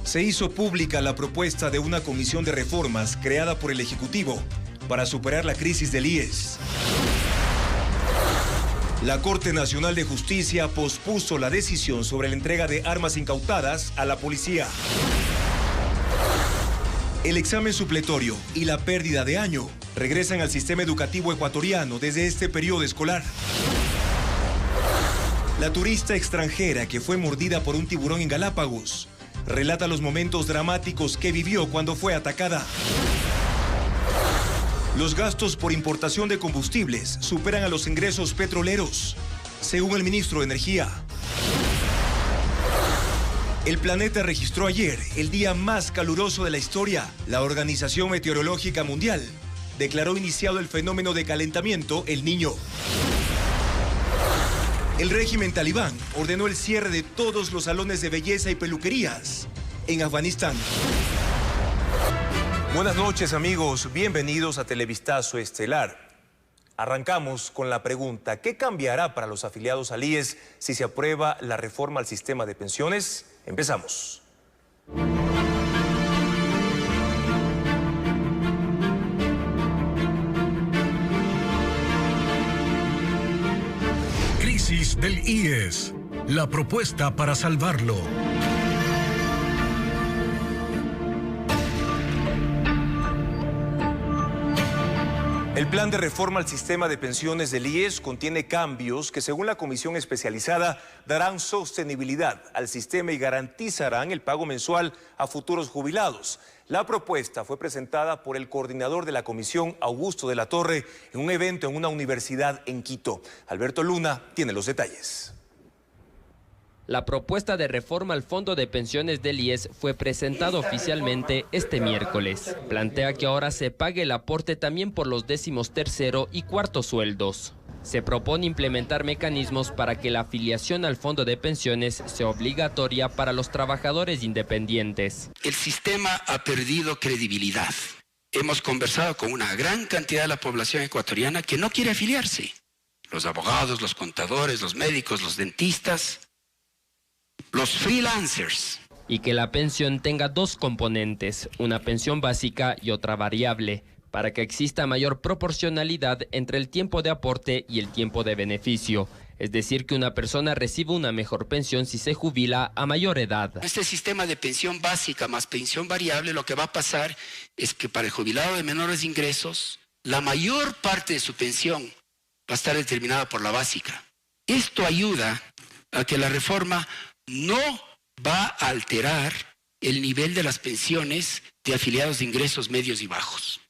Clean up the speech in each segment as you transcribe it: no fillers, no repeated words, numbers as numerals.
Se hizo pública la propuesta de una comisión de reformas creada por el Ejecutivo para superar la crisis del IES. La Corte Nacional de Justicia pospuso la decisión sobre la entrega de armas incautadas a la policía. El examen supletorio y la pérdida de año regresan al sistema educativo ecuatoriano desde este periodo escolar. La turista extranjera que fue mordida por un tiburón en Galápagos relata los momentos dramáticos que vivió cuando fue atacada. Los gastos por importación de combustibles superan a los ingresos petroleros, según el ministro de Energía. El planeta registró ayer el día más caluroso de la historia. La Organización Meteorológica Mundial declaró iniciado el fenómeno de calentamiento El Niño. El régimen talibán ordenó el cierre de todos los salones de belleza y peluquerías en Afganistán. Buenas noches, amigos. Bienvenidos a Televistazo Estelar. Arrancamos con la pregunta: ¿qué cambiará para los afiliados al IES si se aprueba la reforma al sistema de pensiones? Empezamos. Crisis del IES. La propuesta para salvarlo. El plan de reforma al sistema de pensiones del IES contiene cambios que, según la comisión especializada, darán sostenibilidad al sistema y garantizarán el pago mensual a futuros jubilados. La propuesta fue presentada por el coordinador de la comisión, Augusto de la Torre, en un evento en una universidad en Quito. Alberto Luna tiene los detalles. La propuesta de reforma al Fondo de Pensiones del IES fue presentada oficialmente este miércoles. Plantea que ahora se pague el aporte también por los 13º y 4º sueldos. Se propone implementar mecanismos para que la afiliación al Fondo de Pensiones sea obligatoria para los trabajadores independientes. El sistema ha perdido credibilidad. Hemos conversado con una gran cantidad de la población ecuatoriana que no quiere afiliarse. Los abogados, los contadores, los médicos, los dentistas, los freelancers. Y que la pensión tenga dos componentes, una pensión básica y otra variable, para que exista mayor proporcionalidad entre el tiempo de aporte y el tiempo de beneficio. Es decir, que una persona recibe una mejor pensión si se jubila a mayor edad. Este sistema de pensión básica más pensión variable, lo que va a pasar es que para el jubilado de menores ingresos, la mayor parte de su pensión va a estar determinada por la básica. Esto ayuda a que la reforma no va a alterar el nivel de las pensiones de afiliados de ingresos medios y bajos.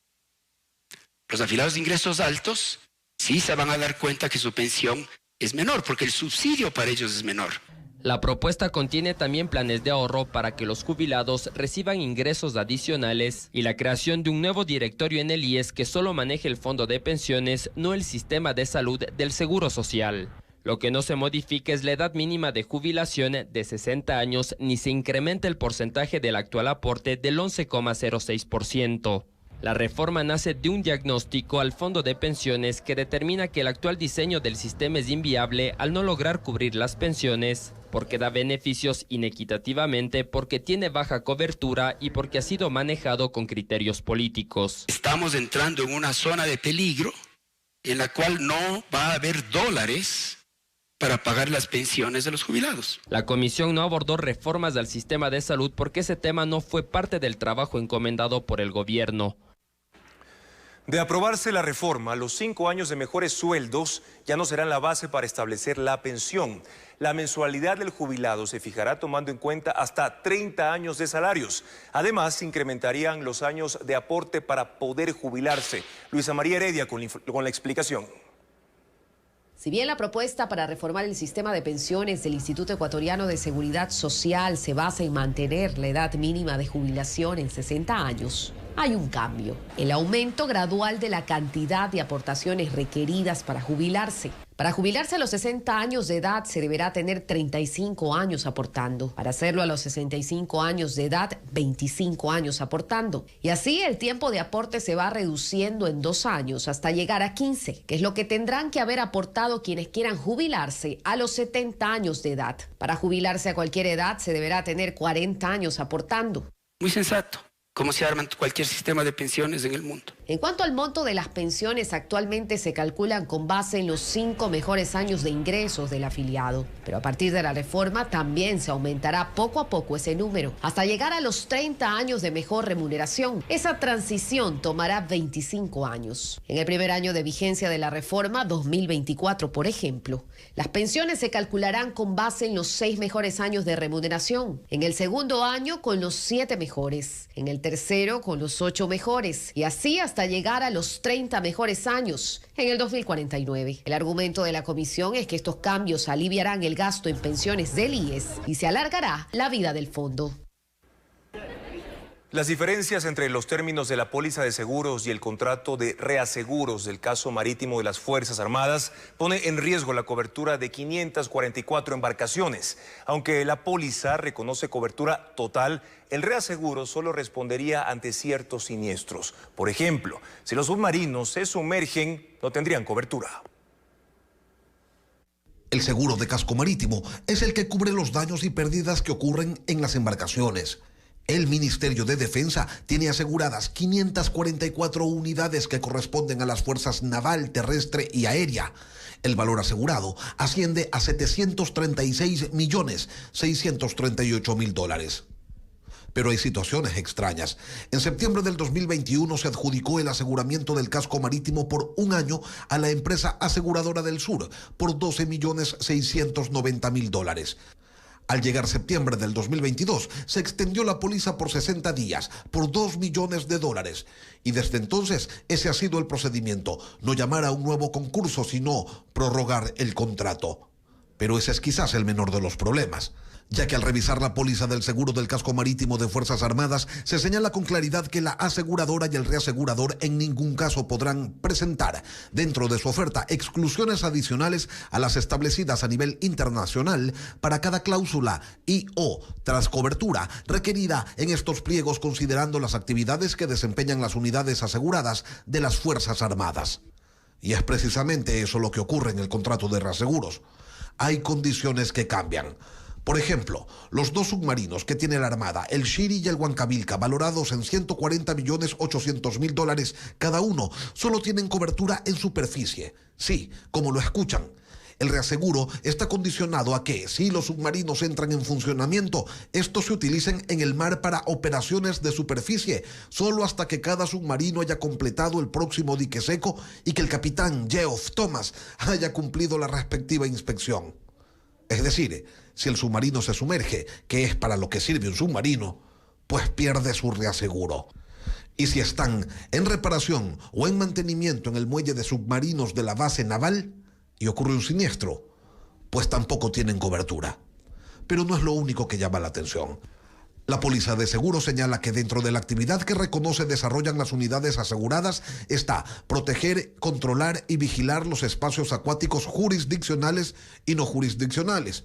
Los afiliados de ingresos altos sí se van a dar cuenta que su pensión es menor, porque el subsidio para ellos es menor. La propuesta contiene también planes de ahorro para que los jubilados reciban ingresos adicionales y la creación de un nuevo directorio en el IES que solo maneje el fondo de pensiones, no el sistema de salud del Seguro Social. Lo que no se modifica es la edad mínima de jubilación de 60 años ni se incrementa el porcentaje del actual aporte del 11,06%. La reforma nace de un diagnóstico al Fondo de Pensiones que determina que el actual diseño del sistema es inviable al no lograr cubrir las pensiones, porque da beneficios inequitativamente, porque tiene baja cobertura y porque ha sido manejado con criterios políticos. Estamos entrando en una zona de peligro en la cual no va a haber dólares para pagar las pensiones de los jubilados. La comisión no abordó reformas al sistema de salud porque ese tema no fue parte del trabajo encomendado por el gobierno. De aprobarse la reforma, los 5 años de mejores sueldos ya no serán la base para establecer la pensión. La mensualidad del jubilado se fijará tomando en cuenta hasta 30 años de salarios. Además, se incrementarían los años de aporte para poder jubilarse. Luisa María Heredia con la explicación. Si bien la propuesta para reformar el sistema de pensiones del Instituto Ecuatoriano de Seguridad Social se basa en mantener la edad mínima de jubilación en 60 años, hay un cambio: el aumento gradual de la cantidad de aportaciones requeridas para jubilarse. Para jubilarse a los 60 años de edad se deberá tener 35 años aportando. Para hacerlo a los 65 años de edad, 25 años aportando. Y así el tiempo de aporte se va reduciendo en 2 años hasta llegar a 15, que es lo que tendrán que haber aportado quienes quieran jubilarse a los 70 años de edad. Para jubilarse a cualquier edad se deberá tener 40 años aportando. Muy sensato. Cómo se arma cualquier sistema de pensiones en el mundo. En cuanto al monto de las pensiones, actualmente se calculan con base en los 5 mejores años de ingresos del afiliado. Pero a partir de la reforma también se aumentará poco a poco ese número, hasta llegar a los 30 años de mejor remuneración. Esa transición tomará 25 años. En el primer año de vigencia de la reforma, 2024, por ejemplo, las pensiones se calcularán con base en los 6 mejores años de remuneración. En el segundo año, con los 7 mejores. En el tercero, con los 8 mejores. Y así hasta llegar a los 30 mejores años en el 2049. El argumento de la comisión es que estos cambios aliviarán el gasto en pensiones del IES y se alargará la vida del fondo. Las diferencias entre los términos de la póliza de seguros y el contrato de reaseguros del caso marítimo de las Fuerzas Armadas pone en riesgo la cobertura de 544 embarcaciones. Aunque la póliza reconoce cobertura total, el reaseguro solo respondería ante ciertos siniestros. Por ejemplo, si los submarinos se sumergen, no tendrían cobertura. El seguro de casco marítimo es el que cubre los daños y pérdidas que ocurren en las embarcaciones. El Ministerio de Defensa tiene aseguradas 544 unidades que corresponden a las fuerzas naval, terrestre y aérea. El valor asegurado asciende a $736.638.000. Pero hay situaciones extrañas. En septiembre del 2021 se adjudicó el aseguramiento del casco marítimo por 1 año a la empresa aseguradora del Sur por $12.690.000. Al llegar septiembre del 2022, se extendió la póliza por 60 días, por $2 millones. Y desde entonces, ese ha sido el procedimiento: no llamar a un nuevo concurso, sino prorrogar el contrato. Pero ese es quizás el menor de los problemas, ya que al revisar la póliza del seguro del casco marítimo de Fuerzas Armadas, se señala con claridad que la aseguradora y el reasegurador en ningún caso podrán presentar dentro de su oferta exclusiones adicionales a las establecidas a nivel internacional para cada cláusula y o trascobertura requerida en estos pliegos, considerando las actividades que desempeñan las unidades aseguradas de las Fuerzas Armadas. Y es precisamente eso lo que ocurre en el contrato de reaseguros. Hay condiciones que cambian. Por ejemplo, los 2 submarinos que tiene la Armada, el Shiri y el Huancavilca, valorados en $140.800.000 cada uno, solo tienen cobertura en superficie. Sí, como lo escuchan. El reaseguro está condicionado a que, si los submarinos entran en funcionamiento, estos se utilicen en el mar para operaciones de superficie, solo hasta que cada submarino haya completado el próximo dique seco y que el capitán Geoff Thomas haya cumplido la respectiva inspección. Es decir, si el submarino se sumerge, que es para lo que sirve un submarino, pues pierde su reaseguro. Y si están en reparación o en mantenimiento en el muelle de submarinos de la base naval y ocurre un siniestro, pues tampoco tienen cobertura. Pero no es lo único que llama la atención. La póliza de seguro señala que dentro de la actividad que reconoce desarrollan las unidades aseguradas está proteger, controlar y vigilar los espacios acuáticos jurisdiccionales y no jurisdiccionales.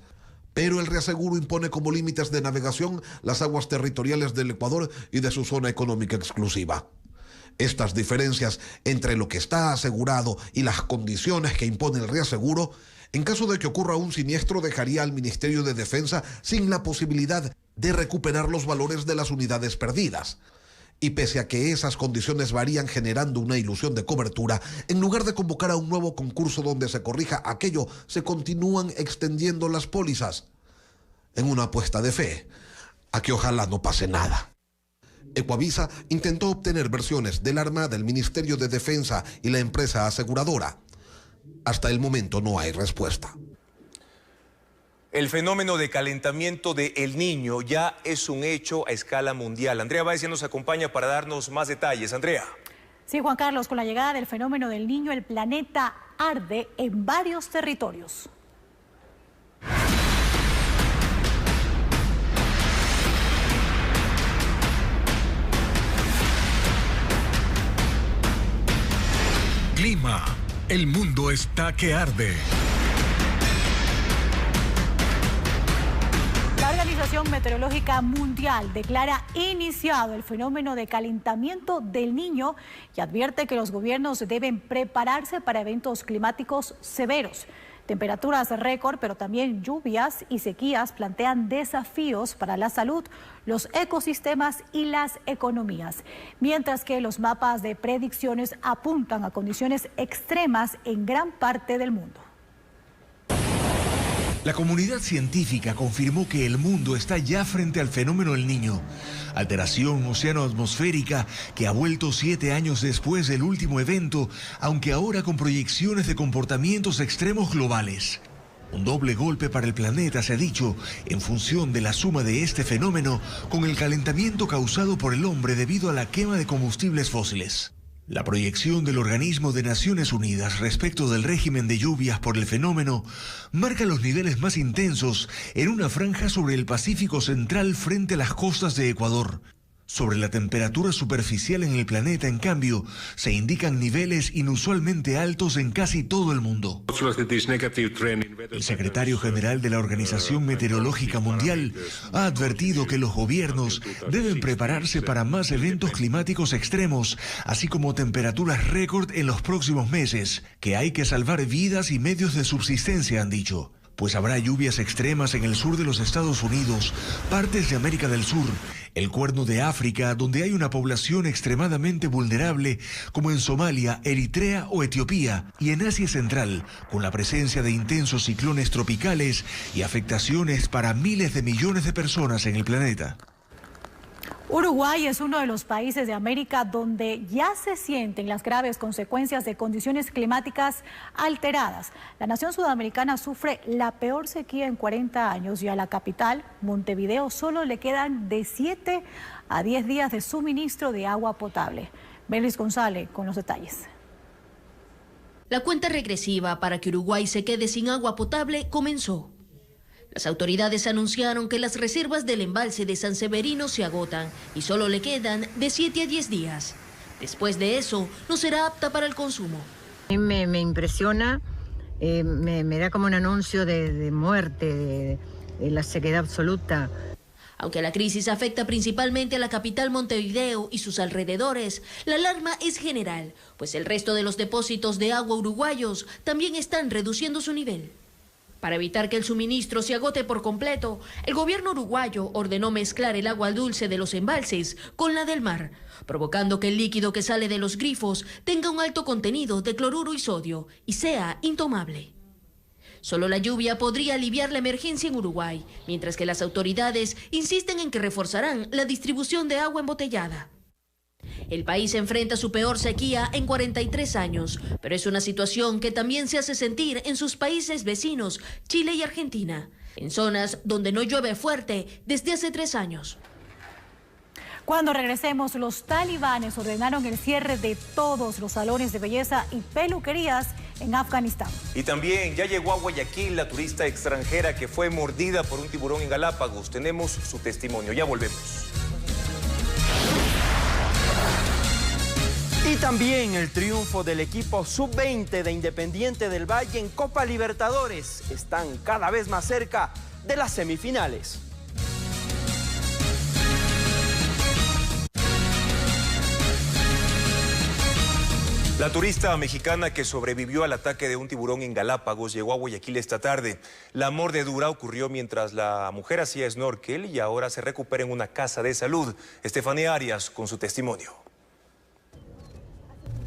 Pero el reaseguro impone como límites de navegación las aguas territoriales del Ecuador y de su zona económica exclusiva. Estas diferencias entre lo que está asegurado y las condiciones que impone el reaseguro, en caso de que ocurra un siniestro, dejaría al Ministerio de Defensa sin la posibilidad de recuperar los valores de las unidades perdidas. Y pese a que esas condiciones varían generando una ilusión de cobertura, en lugar de convocar a un nuevo concurso donde se corrija aquello, se continúan extendiendo las pólizas, en una apuesta de fe a que ojalá no pase nada. Ecuavisa intentó obtener versiones del Armada, el Ministerio de Defensa y la empresa aseguradora. Hasta el momento no hay respuesta. El fenómeno de calentamiento de El Niño ya es un hecho a escala mundial. Andrea Báez ya nos acompaña para darnos más detalles. Andrea. Sí, Juan Carlos, con la llegada del fenómeno del Niño, el planeta arde en varios territorios. Clima. El mundo está que arde. La Organización Meteorológica Mundial declara iniciado el fenómeno de calentamiento del Niño y advierte que los gobiernos deben prepararse para eventos climáticos severos. Temperaturas récord, pero también lluvias y sequías plantean desafíos para la salud, los ecosistemas y las economías, mientras que los mapas de predicciones apuntan a condiciones extremas en gran parte del mundo. La comunidad científica confirmó que el mundo está ya frente al fenómeno El Niño, alteración oceano-atmosférica que ha vuelto 7 años después del último evento, aunque ahora con proyecciones de comportamientos extremos globales. Un doble golpe para el planeta, se ha dicho, en función de la suma de este fenómeno con el calentamiento causado por el hombre debido a la quema de combustibles fósiles. La proyección del Organismo de Naciones Unidas respecto del régimen de lluvias por el fenómeno marca los niveles más intensos en una franja sobre el Pacífico Central frente a las costas de Ecuador. Sobre la temperatura superficial en el planeta, en cambio, se indican niveles inusualmente altos en casi todo el mundo. El secretario general de la Organización Meteorológica Mundial ha advertido que los gobiernos deben prepararse para más eventos climáticos extremos, así como temperaturas récord en los próximos meses, que hay que salvar vidas y medios de subsistencia, han dicho. Pues habrá lluvias extremas en el sur de los Estados Unidos, partes de América del Sur, el Cuerno de África, donde hay una población extremadamente vulnerable, como en Somalia, Eritrea o Etiopía, y en Asia Central, con la presencia de intensos ciclones tropicales y afectaciones para miles de millones de personas en el planeta. Uruguay es uno de los países de América donde ya se sienten las graves consecuencias de condiciones climáticas alteradas. La nación sudamericana sufre la peor sequía en 40 años y a la capital, Montevideo, solo le quedan de 7 a 10 días de suministro de agua potable. Belis González con los detalles. La cuenta regresiva para que Uruguay se quede sin agua potable comenzó. Las autoridades anunciaron que las reservas del embalse de San Severino se agotan y solo le quedan de 7 a 10 días. Después de eso, no será apta para el consumo. A mí me impresiona, me da como un anuncio de muerte, de la sequedad absoluta. Aunque la crisis afecta principalmente a la capital Montevideo y sus alrededores, la alarma es general, pues el resto de los depósitos de agua uruguayos también están reduciendo su nivel. Para evitar que el suministro se agote por completo, el gobierno uruguayo ordenó mezclar el agua dulce de los embalses con la del mar, provocando que el líquido que sale de los grifos tenga un alto contenido de cloruro y sodio y sea intomable. Solo la lluvia podría aliviar la emergencia en Uruguay, mientras que las autoridades insisten en que reforzarán la distribución de agua embotellada. El país enfrenta su peor sequía en 43 años, pero es una situación que también se hace sentir en sus países vecinos, Chile y Argentina, en zonas donde no llueve fuerte desde hace 3 años. Cuando regresemos, los talibanes ordenaron el cierre de todos los salones de belleza y peluquerías en Afganistán. Y también ya llegó a Guayaquil la turista extranjera que fue mordida por un tiburón en Galápagos. Tenemos su testimonio, ya volvemos. Y también el triunfo del equipo sub-20 de Independiente del Valle en Copa Libertadores. Están cada vez más cerca de las semifinales. La turista mexicana que sobrevivió al ataque de un tiburón en Galápagos llegó a Guayaquil esta tarde. La mordedura ocurrió mientras la mujer hacía snorkel y ahora se recupera en una casa de salud. Estefanía Arias con su testimonio.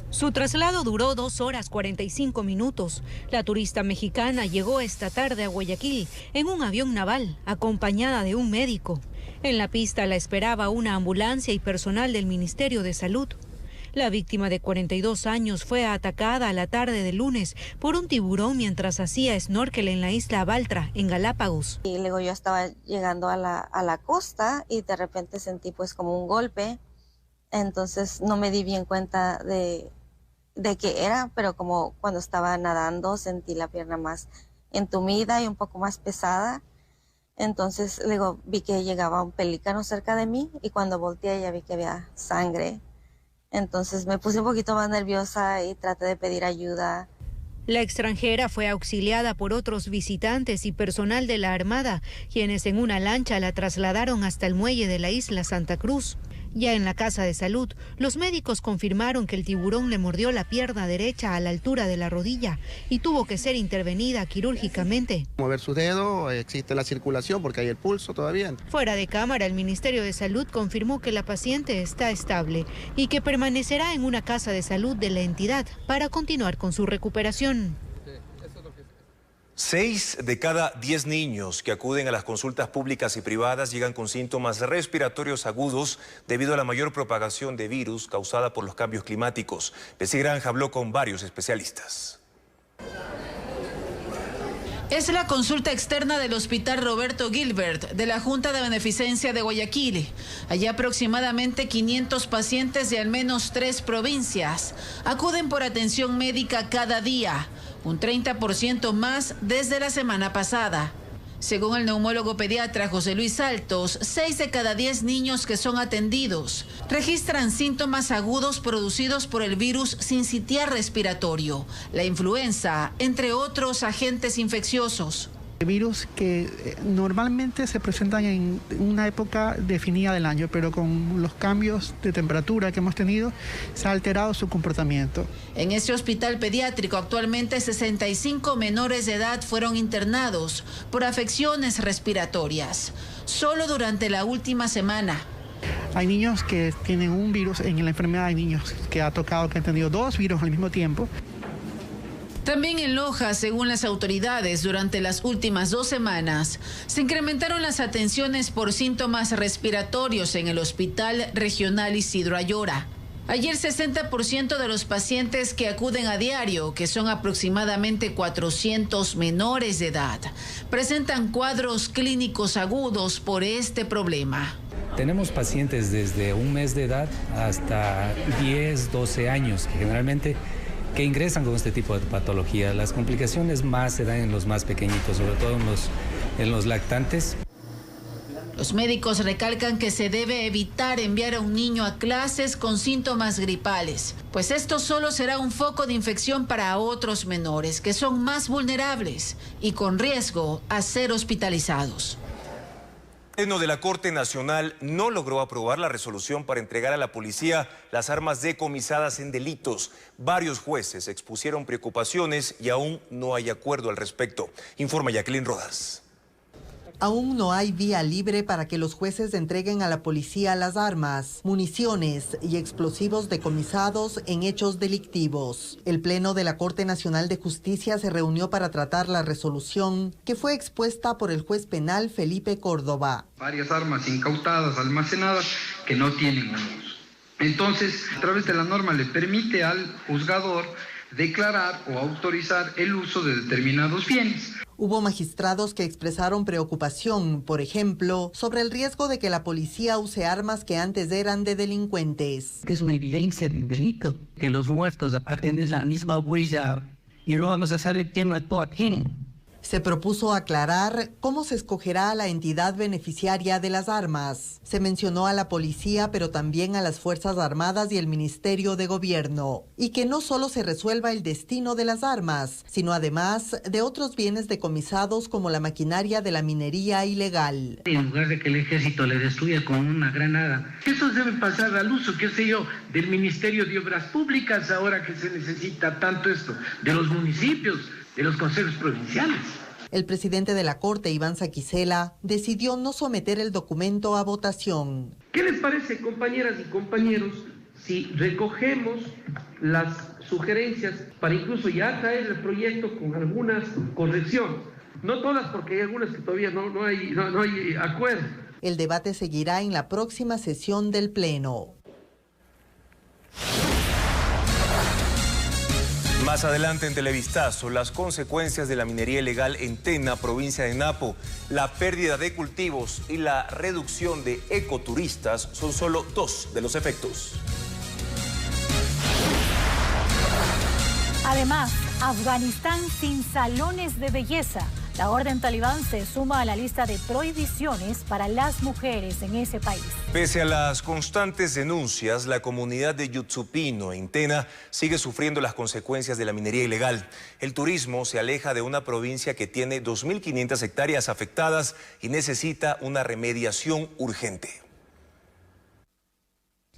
Su traslado duró 2 horas 45 minutos. La turista mexicana llegó esta tarde a Guayaquil en un avión naval, acompañada de un médico. En la pista la esperaba una ambulancia y personal del Ministerio de Salud. La víctima de 42 años fue atacada a la tarde del lunes por un tiburón mientras hacía snorkel en la isla Baltra, en Galápagos. Y luego yo estaba llegando a la costa y de repente sentí pues como un golpe. Entonces no me di bien cuenta de qué era, pero como cuando estaba nadando sentí la pierna más entumida y un poco más pesada. Entonces luego vi que llegaba un pelícano cerca de mí y cuando volteé ya vi que había sangre. Entonces me puse un poquito más nerviosa y traté de pedir ayuda. La extranjera fue auxiliada por otros visitantes y personal de la Armada, quienes en una lancha la trasladaron hasta el muelle de la isla Santa Cruz. Ya en la casa de salud, los médicos confirmaron que el tiburón le mordió la pierna derecha a la altura de la rodilla y tuvo que ser intervenida quirúrgicamente. Mover su dedo, existe la circulación porque hay el pulso todavía. Fuera de cámara, el Ministerio de Salud confirmó que la paciente está estable y que permanecerá en una casa de salud de la entidad para continuar con su recuperación. 6 de cada 10 niños que acuden a las consultas públicas y privadas llegan con síntomas respiratorios agudos debido a la mayor propagación de virus causada por los cambios climáticos. Betsy Granja habló con varios especialistas. Es la consulta externa del Hospital Roberto Gilbert de la Junta de Beneficencia de Guayaquil. Hay aproximadamente 500 pacientes de al menos 3 provincias. Acuden por atención médica cada día, un 30% más desde la semana pasada. Según el neumólogo pediatra José Luis Saltos, 6 de cada 10 niños que son atendidos registran síntomas agudos producidos por el virus sincitial respiratorio, la influenza, entre otros agentes infecciosos. Virus que normalmente se presentan en una época definida del año, pero con los cambios de temperatura que hemos tenido, se ha alterado su comportamiento. En este hospital pediátrico actualmente 65 menores de edad fueron internados por afecciones respiratorias, solo durante la última semana. Hay niños que tienen un virus en la enfermedad, hay niños que han tenido 2 virus al mismo tiempo. También en Loja, según las autoridades, durante las últimas 2 semanas, se incrementaron las atenciones por síntomas respiratorios en el Hospital Regional Isidro Ayora. Ayer 60% de los pacientes que acuden a diario, que son aproximadamente 400 menores de edad, presentan cuadros clínicos agudos por este problema. Tenemos pacientes desde un mes de edad hasta 10, 12 años, que generalmente que ingresan con este tipo de patología. Las complicaciones más se dan en los más pequeñitos, sobre todo en los lactantes. Los médicos recalcan que se debe evitar enviar a un niño a clases con síntomas gripales, pues esto solo será un foco de infección para otros menores que son más vulnerables y con riesgo a ser hospitalizados. El Pleno de la Corte Nacional no logró aprobar la resolución para entregar a la policía las armas decomisadas en delitos. Varios jueces expusieron preocupaciones y aún no hay acuerdo al respecto. Informa Jacqueline Rodas. Aún no hay vía libre para que los jueces entreguen a la policía las armas, municiones y explosivos decomisados en hechos delictivos. El Pleno de la Corte Nacional de Justicia se reunió para tratar la resolución que fue expuesta por el juez penal Felipe Córdoba. Varias armas incautadas, almacenadas, que no tienen un uso. Entonces, a través de la norma le permite al juzgador declarar o autorizar el uso de determinados bienes. Hubo magistrados que expresaron preocupación, por ejemplo, sobre el riesgo de que la policía use armas que antes eran de delincuentes. Es una evidencia de delito, que los muertos aparten de la misma huella y no vamos a saber quién mató a quién. Se propuso aclarar cómo se escogerá a la entidad beneficiaria de las armas. Se mencionó a la policía, pero también a las Fuerzas Armadas y el Ministerio de Gobierno. Y que no solo se resuelva el destino de las armas, sino además de otros bienes decomisados como la maquinaria de la minería ilegal. En lugar de que el ejército le destruya con una granada, esos deben pasar al uso, qué sé yo, del Ministerio de Obras Públicas, ahora que se necesita tanto esto, de los municipios, de los consejos provinciales. El presidente de la Corte, Iván Saquicela, decidió no someter el documento a votación. ¿Qué les parece, compañeras y compañeros, si recogemos las sugerencias para incluso ya traer el proyecto con algunas correcciones? No todas, porque hay algunas que todavía no hay acuerdo. El debate seguirá en la próxima sesión del Pleno. Más adelante en Televistazo, las consecuencias de la minería ilegal en Tena, provincia de Napo. La pérdida de cultivos y la reducción de ecoturistas son solo 2 de los efectos. Además, Afganistán sin salones de belleza. La orden talibán se suma a la lista de prohibiciones para las mujeres en ese país. Pese a las constantes denuncias, la comunidad de Yutsupino en Tena sigue sufriendo las consecuencias de la minería ilegal. El turismo se aleja de una provincia que tiene 2.500 hectáreas afectadas y necesita una remediación urgente.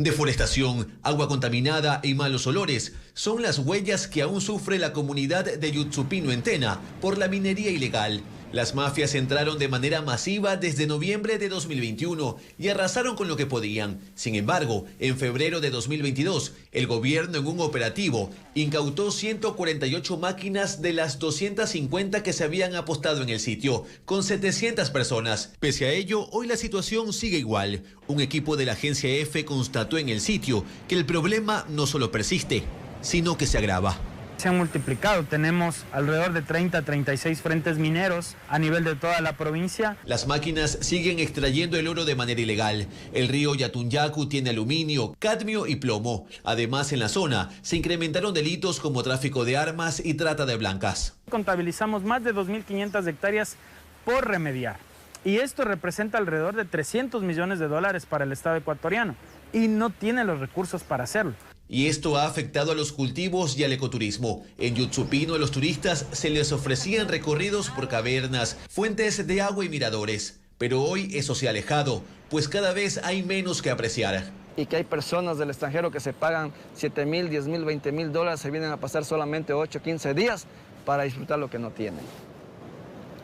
Deforestación, agua contaminada y malos olores son las huellas que aún sufre la comunidad de Yutsupino en Tena por la minería ilegal. Las mafias entraron de manera masiva desde noviembre de 2021 y arrasaron con lo que podían. Sin embargo, en febrero de 2022, el gobierno en un operativo incautó 148 máquinas de las 250 que se habían apostado en el sitio, con 700 personas. Pese a ello, hoy la situación sigue igual. Un equipo de la agencia EFE constató en el sitio que el problema no solo persiste, sino que se agrava. Se han multiplicado, tenemos alrededor de 30 a 36 frentes mineros a nivel de toda la provincia. Las máquinas siguen extrayendo el oro de manera ilegal. El río Yatunyacu tiene aluminio, cadmio y plomo. Además, en la zona se incrementaron delitos como tráfico de armas y trata de blancas. Contabilizamos más de 2.500 hectáreas por remediar. Y esto representa alrededor de 300 millones de dólares para el Estado ecuatoriano. Y no tiene los recursos para hacerlo. Y esto ha afectado a los cultivos y al ecoturismo. En Yutsupino a los turistas se les ofrecían recorridos por cavernas, fuentes de agua y miradores. Pero hoy eso se ha alejado, pues cada vez hay menos que apreciar. Y que hay personas del extranjero que se pagan 7.000, 10.000, 20.000 dólares, se vienen a pasar solamente 8, 15 días para disfrutar lo que no tienen.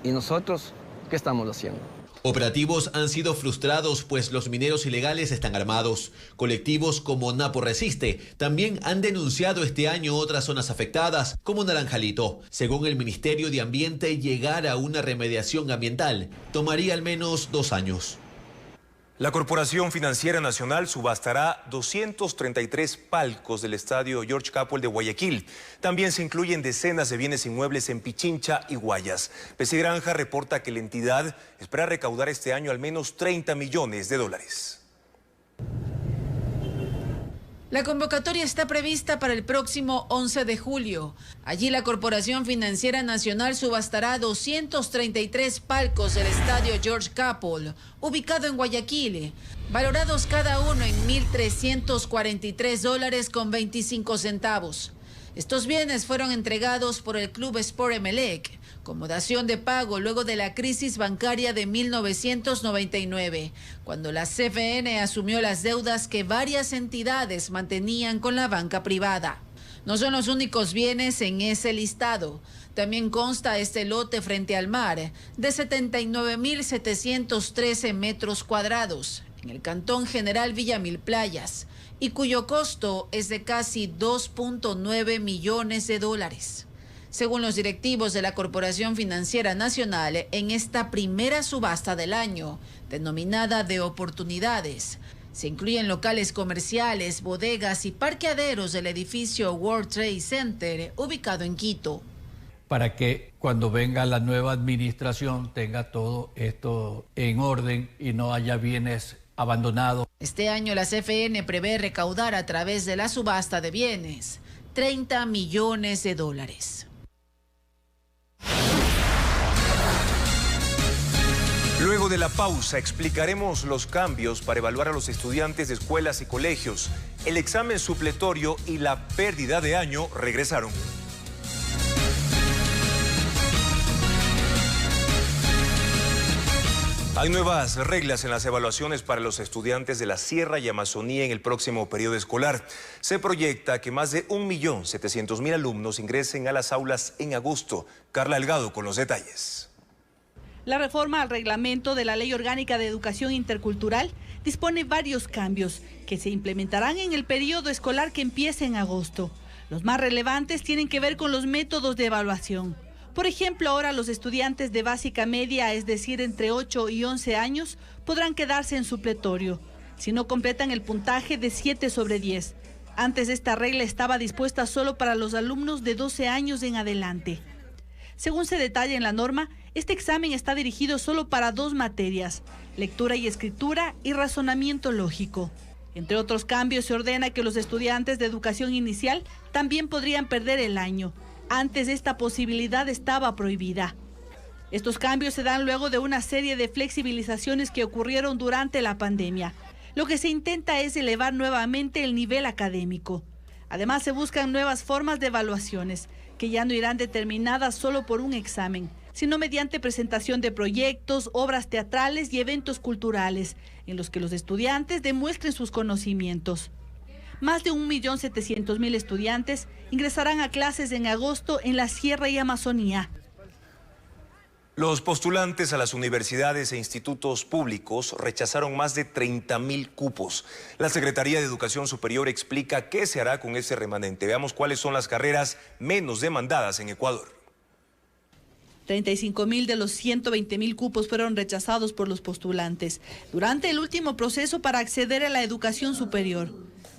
¿Y nosotros qué estamos haciendo? Operativos han sido frustrados pues los mineros ilegales están armados. Colectivos como Napo Resiste también han denunciado este año otras zonas afectadas, como Naranjalito. Según el Ministerio de Ambiente, llegar a una remediación ambiental tomaría al menos 2 años. La Corporación Financiera Nacional subastará 233 palcos del estadio George Capwell de Guayaquil. También se incluyen decenas de bienes inmuebles en Pichincha y Guayas. PC Granja reporta que la entidad espera recaudar este año al menos 30 millones de dólares. La convocatoria está prevista para el próximo 11 de julio. Allí la Corporación Financiera Nacional subastará 233 palcos del estadio George Capwell, ubicado en Guayaquil, valorados cada uno en $1.343.25. Estos bienes fueron entregados por el Club Sport Emelec como dación de pago luego de la crisis bancaria de 1999, cuando la CFN asumió las deudas que varias entidades mantenían con la banca privada. No son los únicos bienes en ese listado. También consta este lote frente al mar de 79.713 metros cuadrados en el Cantón General Villamil Playas y cuyo costo es de casi 2.9 millones de dólares. Según los directivos de la Corporación Financiera Nacional, en esta primera subasta del año, denominada de oportunidades, se incluyen locales comerciales, bodegas y parqueaderos del edificio World Trade Center, ubicado en Quito. Para que cuando venga la nueva administración tenga todo esto en orden y no haya bienes abandonados. Este año la CFN prevé recaudar a través de la subasta de bienes 30 millones de dólares. Luego de la pausa explicaremos los cambios para evaluar a los estudiantes de escuelas y colegios. El examen supletorio y la pérdida de año regresaron. Hay nuevas reglas en las evaluaciones para los estudiantes de la Sierra y Amazonía en el próximo periodo escolar. Se proyecta que más de 1.700.000 alumnos ingresen a las aulas en agosto. Carla Delgado con los detalles. La reforma al reglamento de la Ley Orgánica de Educación Intercultural dispone varios cambios que se implementarán en el periodo escolar que empieza en agosto. Los más relevantes tienen que ver con los métodos de evaluación. Por ejemplo, ahora los estudiantes de básica media, es decir, entre 8 y 11 años, podrán quedarse en supletorio si no completan el puntaje de 7 sobre 10. Antes esta regla estaba dispuesta solo para los alumnos de 12 años en adelante. Según se detalla en la norma, este examen está dirigido solo para 2 materias, lectura y escritura y razonamiento lógico. Entre otros cambios, se ordena que los estudiantes de educación inicial también podrían perder el año. Antes esta posibilidad estaba prohibida. Estos cambios se dan luego de una serie de flexibilizaciones que ocurrieron durante la pandemia. Lo que se intenta es elevar nuevamente el nivel académico. Además, se buscan nuevas formas de evaluaciones, que ya no irán determinadas solo por un examen, sino mediante presentación de proyectos, obras teatrales y eventos culturales, en los que los estudiantes demuestren sus conocimientos. Más de 1.700.000 estudiantes ingresarán a clases en agosto en la Sierra y Amazonía. Los postulantes a las universidades e institutos públicos rechazaron más de 30.000 cupos. La Secretaría de Educación Superior explica qué se hará con ese remanente. Veamos cuáles son las carreras menos demandadas en Ecuador. 35.000 de los 120.000 cupos fueron rechazados por los postulantes durante el último proceso para acceder a la educación superior.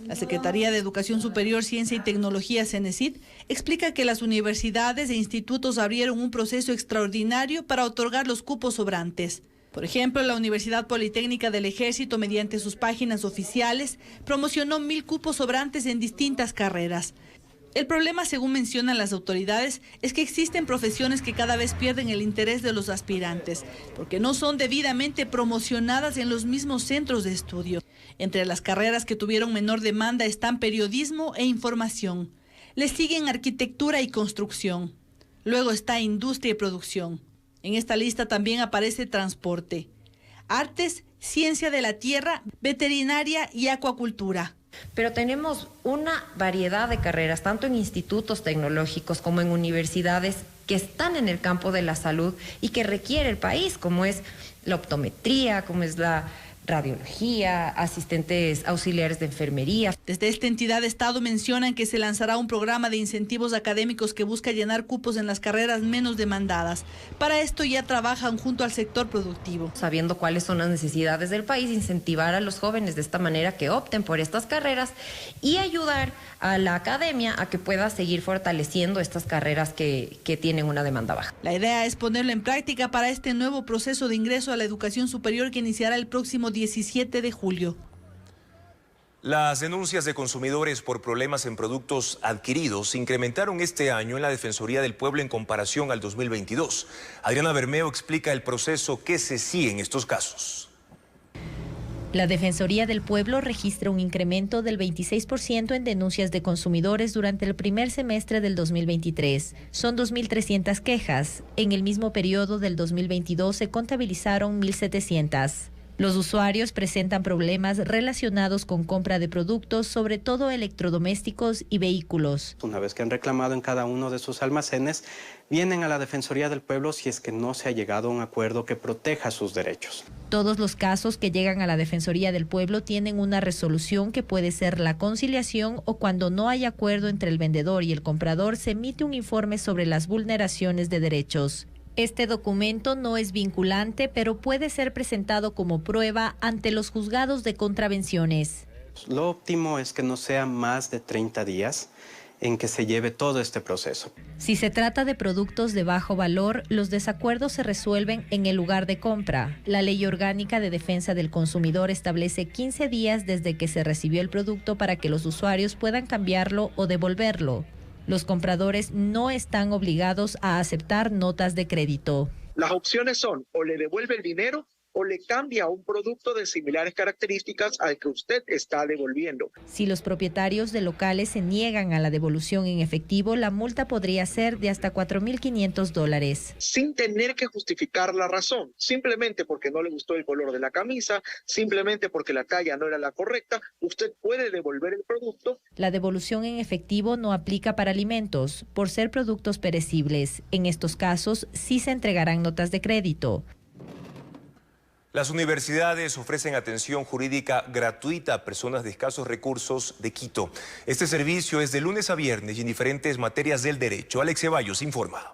La Secretaría de Educación Superior, Ciencia y Tecnología, CENESID, explica que las universidades e institutos abrieron un proceso extraordinario para otorgar los cupos sobrantes. Por ejemplo, la Universidad Politécnica del Ejército, mediante sus páginas oficiales, promocionó 1.000 cupos sobrantes en distintas carreras. El problema, según mencionan las autoridades, es que existen profesiones que cada vez pierden el interés de los aspirantes, porque no son debidamente promocionadas en los mismos centros de estudio. Entre las carreras que tuvieron menor demanda están periodismo e información. Les siguen arquitectura y construcción. Luego está industria y producción. En esta lista también aparece transporte, artes, ciencia de la tierra, veterinaria y acuacultura. Pero tenemos una variedad de carreras, tanto en institutos tecnológicos como en universidades, que están en el campo de la salud y que requiere el país, como es la optometría, como es la radiología, asistentes auxiliares de enfermería. Desde esta entidad de Estado mencionan que se lanzará un programa de incentivos académicos que busca llenar cupos en las carreras menos demandadas. Para esto ya trabajan junto al sector productivo. Sabiendo cuáles son las necesidades del país, incentivar a los jóvenes de esta manera que opten por estas carreras y ayudar a la academia a que pueda seguir fortaleciendo estas carreras que tienen una demanda baja. La idea es ponerlo en práctica para este nuevo proceso de ingreso a la educación superior que iniciará el próximo 17 de julio. Las denuncias de consumidores por problemas en productos adquiridos se incrementaron este año en la Defensoría del Pueblo en comparación al 2022. Adriana Bermeo explica el proceso que se sigue en estos casos. La Defensoría del Pueblo registra un incremento del 26% en denuncias de consumidores durante el primer semestre del 2023. Son 2.300 quejas. En el mismo periodo del 2022 se contabilizaron 1.700. Los usuarios presentan problemas relacionados con compra de productos, sobre todo electrodomésticos y vehículos. Una vez que han reclamado en cada uno de sus almacenes, vienen a la Defensoría del Pueblo si es que no se ha llegado a un acuerdo que proteja sus derechos. Todos los casos que llegan a la Defensoría del Pueblo tienen una resolución que puede ser la conciliación o, cuando no hay acuerdo entre el vendedor y el comprador, se emite un informe sobre las vulneraciones de derechos. Este documento no es vinculante, pero puede ser presentado como prueba ante los juzgados de contravenciones. Lo óptimo es que no sea más de 30 días en que se lleve todo este proceso. Si se trata de productos de bajo valor, los desacuerdos se resuelven en el lugar de compra. La Ley Orgánica de Defensa del Consumidor establece 15 días desde que se recibió el producto para que los usuarios puedan cambiarlo o devolverlo. Los compradores no están obligados a aceptar notas de crédito. Las opciones son o le devuelve el dinero o le cambia un producto de similares características al que usted está devolviendo. Si los propietarios de locales se niegan a la devolución en efectivo, la multa podría ser de hasta $4.500. Sin tener que justificar la razón, simplemente porque no le gustó el color de la camisa, simplemente porque la talla no era la correcta, usted puede devolver el producto. La devolución en efectivo no aplica para alimentos, por ser productos perecibles. En estos casos sí se entregarán notas de crédito. Las universidades ofrecen atención jurídica gratuita a personas de escasos recursos de Quito. Este servicio es de lunes a viernes y en diferentes materias del derecho. Alex Ceballos informa.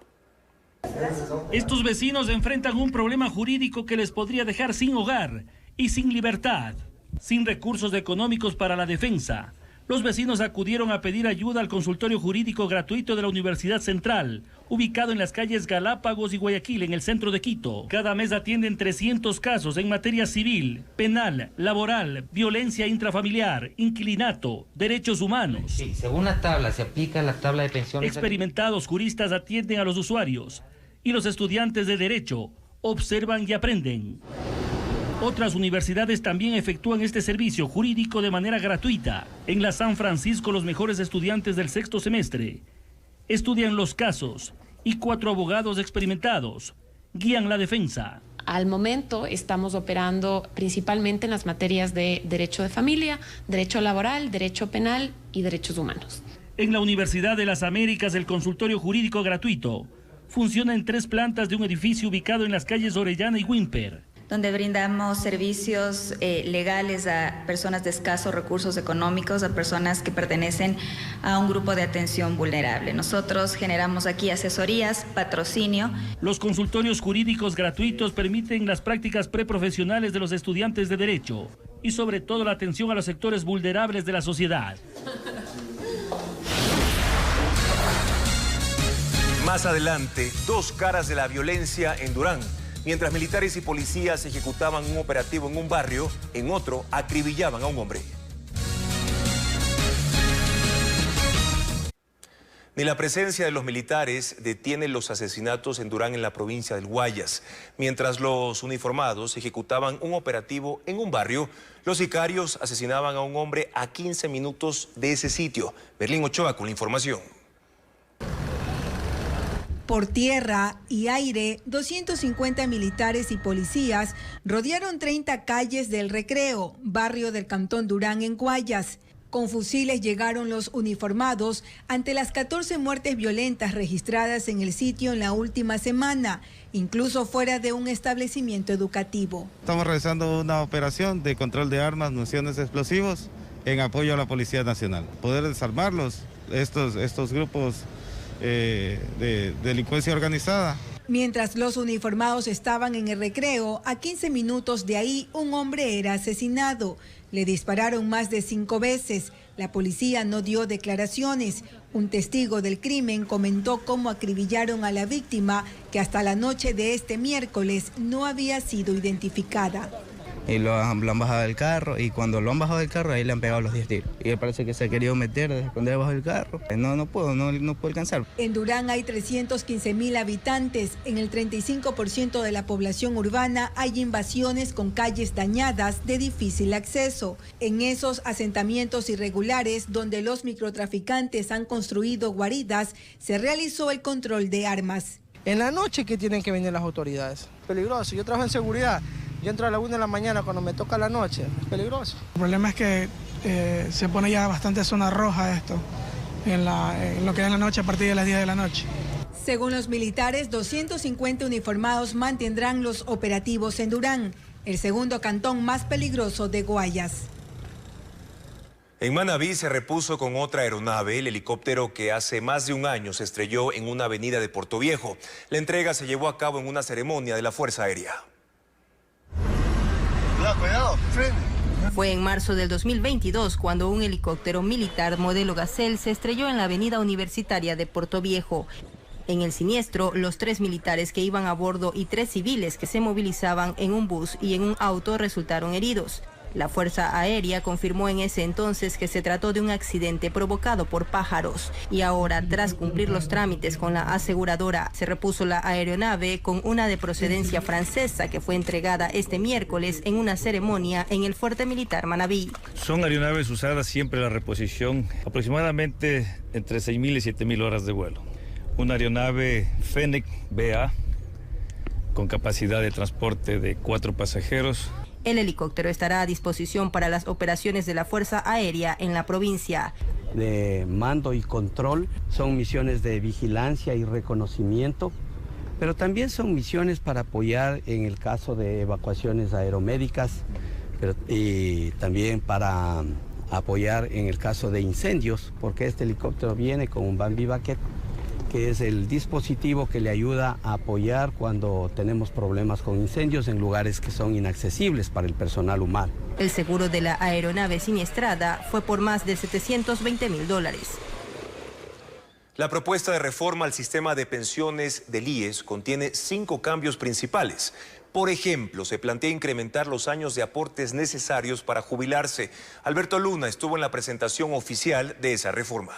Estos vecinos enfrentan un problema jurídico que les podría dejar sin hogar y sin libertad, sin recursos económicos para la defensa. Los vecinos acudieron a pedir ayuda al consultorio jurídico gratuito de la Universidad Central, ubicado en las calles Galápagos y Guayaquil, en el centro de Quito. Cada mes atienden 300 casos en materia civil, penal, laboral, violencia intrafamiliar, inquilinato, derechos humanos. Sí, según la tabla, se aplica la tabla de pensiones. Experimentados juristas atienden a los usuarios y los estudiantes de Derecho observan y aprenden. Otras universidades también efectúan este servicio jurídico de manera gratuita. En la San Francisco, los mejores estudiantes del sexto semestre estudian los casos y 4 abogados experimentados guían la defensa. Al momento estamos operando principalmente en las materias de derecho de familia, derecho laboral, derecho penal y derechos humanos. En la Universidad de las Américas, el consultorio jurídico gratuito funciona en 3 plantas de un edificio ubicado en las calles Orellana y Wimper, donde brindamos servicios legales a personas de escasos recursos económicos, a personas que pertenecen a un grupo de atención vulnerable. Nosotros generamos aquí asesorías, patrocinio. Los consultorios jurídicos gratuitos permiten las prácticas preprofesionales de los estudiantes de Derecho y sobre todo la atención a los sectores vulnerables de la sociedad. Más adelante, 2 caras de la violencia en Durán. Mientras militares y policías ejecutaban un operativo en un barrio, en otro acribillaban a un hombre. Ni la presencia de los militares detiene los asesinatos en Durán, en la provincia del Guayas. Mientras los uniformados ejecutaban un operativo en un barrio, los sicarios asesinaban a un hombre a 15 minutos de ese sitio. Berlín Ochoa con la información. Por tierra y aire, 250 militares y policías rodearon 30 calles del Recreo, barrio del Cantón Durán en Guayas. Con fusiles llegaron los uniformados ante las 14 muertes violentas registradas en el sitio en la última semana, incluso fuera de un establecimiento educativo. Estamos realizando una operación de control de armas, municiones, explosivos en apoyo a la Policía Nacional. Poder desarmarlos, estos grupos de delincuencia organizada. Mientras los uniformados estaban en el Recreo, a 15 minutos de ahí un hombre era asesinado. Le dispararon más de 5 veces. La policía no dio declaraciones. Un testigo del crimen comentó cómo acribillaron a la víctima, que hasta la noche de este miércoles no había sido identificada. Y lo han bajado del carro, y cuando lo han bajado del carro, ahí le han pegado los 10 tiros. Y él parece que se ha querido meter, esconder debajo del carro. No puedo alcanzar. En Durán hay 315.000 habitantes. En el 35% de la población urbana hay invasiones con calles dañadas de difícil acceso. En esos asentamientos irregulares, donde los microtraficantes han construido guaridas, se realizó el control de armas. En la noche que tienen que venir las autoridades. Peligroso, yo trabajo en seguridad. Yo entro a la 1 de la mañana cuando me toca la noche, es peligroso. El problema es que se pone ya bastante zona roja esto, en lo que es la noche a partir de las 10 de la noche. Según los militares, 250 uniformados mantendrán los operativos en Durán, el segundo cantón más peligroso de Guayas. En Manabí se repuso con otra aeronave, el helicóptero que hace más de un año se estrelló en una avenida de Puerto Viejo. La entrega se llevó a cabo en una ceremonia de la Fuerza Aérea. Cuidado, frene. Fue en marzo del 2022 cuando un helicóptero militar modelo Gazelle se estrelló en la avenida universitaria de Puerto Viejo. En el siniestro, los 3 militares que iban a bordo y 3 civiles que se movilizaban en un bus y en un auto resultaron heridos. La Fuerza Aérea confirmó en ese entonces que se trató de un accidente provocado por pájaros. Y ahora, tras cumplir los trámites con la aseguradora, se repuso la aeronave con una de procedencia francesa que fue entregada este miércoles en una ceremonia en el Fuerte Militar Manabí. Son aeronaves usadas siempre en la reposición, aproximadamente entre 6.000 y 7.000 horas de vuelo. Una aeronave Fennec BA con capacidad de transporte de 4 pasajeros. El helicóptero estará a disposición para las operaciones de la Fuerza Aérea en la provincia. De mando y control, son misiones de vigilancia y reconocimiento, pero también son misiones para apoyar en el caso de evacuaciones aeromédicas y también para apoyar en el caso de incendios, porque este helicóptero viene con un Bambi Bucket, que es el dispositivo que le ayuda a apoyar cuando tenemos problemas con incendios en lugares que son inaccesibles para el personal humano. El seguro de la aeronave siniestrada fue por más de $720.000. La propuesta de reforma al sistema de pensiones del IES contiene 5 cambios principales. Por ejemplo, se plantea incrementar los años de aportes necesarios para jubilarse. Alberto Luna estuvo en la presentación oficial de esa reforma.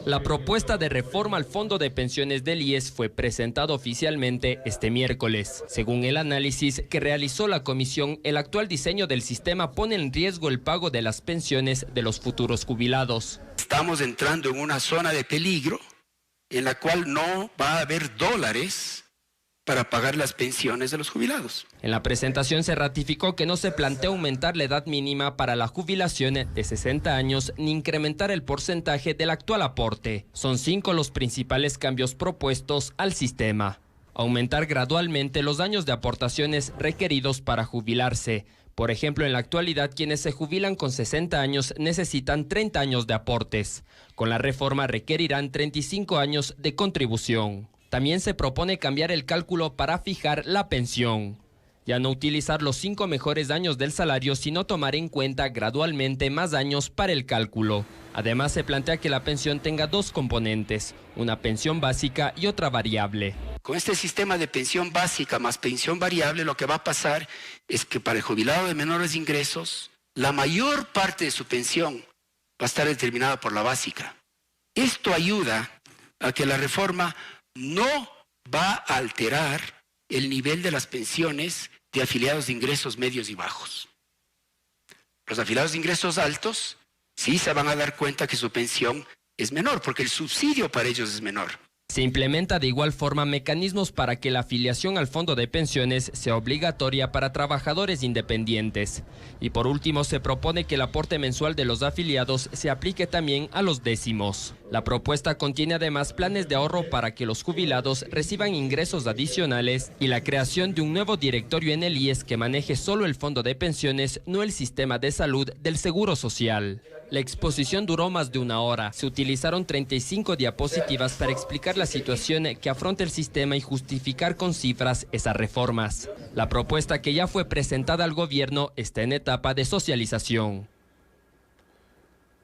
La propuesta de reforma al Fondo de Pensiones del IES fue presentada oficialmente este miércoles. Según el análisis que realizó la comisión, el actual diseño del sistema pone en riesgo el pago de las pensiones de los futuros jubilados. Estamos entrando en una zona de peligro en la cual no va a haber dólares para pagar las pensiones de los jubilados. En la presentación se ratificó que no se plantea aumentar la edad mínima para la jubilación de 60 años ni incrementar el porcentaje del actual aporte. Son 5 los principales cambios propuestos al sistema. Aumentar gradualmente los años de aportaciones requeridos para jubilarse. Por ejemplo, en la actualidad, quienes se jubilan con 60 años necesitan 30 años de aportes. Con la reforma requerirán 35 años de contribución. También se propone cambiar el cálculo para fijar la pensión. Ya no utilizar los 5 mejores años del salario, sino tomar en cuenta gradualmente más años para el cálculo. Además, se plantea que la pensión tenga 2 componentes, una pensión básica y otra variable. Con este sistema de pensión básica más pensión variable, lo que va a pasar es que para el jubilado de menores ingresos, la mayor parte de su pensión va a estar determinada por la básica. Esto ayuda a que la reforma no va a alterar el nivel de las pensiones de afiliados de ingresos medios y bajos. Los afiliados de ingresos altos sí se van a dar cuenta que su pensión es menor, porque el subsidio para ellos es menor. Se implementa de igual forma mecanismos para que la afiliación al fondo de pensiones sea obligatoria para trabajadores independientes. Y por último, se propone que el aporte mensual de los afiliados se aplique también a los décimos. La propuesta contiene además planes de ahorro para que los jubilados reciban ingresos adicionales y la creación de un nuevo directorio en el IES que maneje solo el fondo de pensiones, no el sistema de salud del Seguro Social. La exposición duró más de 1 hora. Se utilizaron 35 diapositivas para explicar la situación que afronta el sistema y justificar con cifras esas reformas. La propuesta, que ya fue presentada al gobierno, está en etapa de socialización.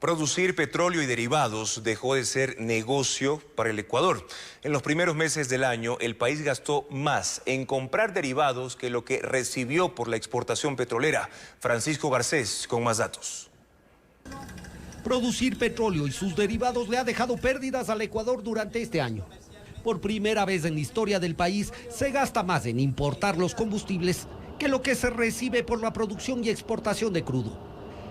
Producir petróleo y derivados dejó de ser negocio para el Ecuador. En los primeros meses del año, el país gastó más en comprar derivados que lo que recibió por la exportación petrolera. Francisco Garcés con más datos. Producir petróleo y sus derivados le ha dejado pérdidas al Ecuador durante este año. Por primera vez en la historia del país, se gasta más en importar los combustibles que lo que se recibe por la producción y exportación de crudo.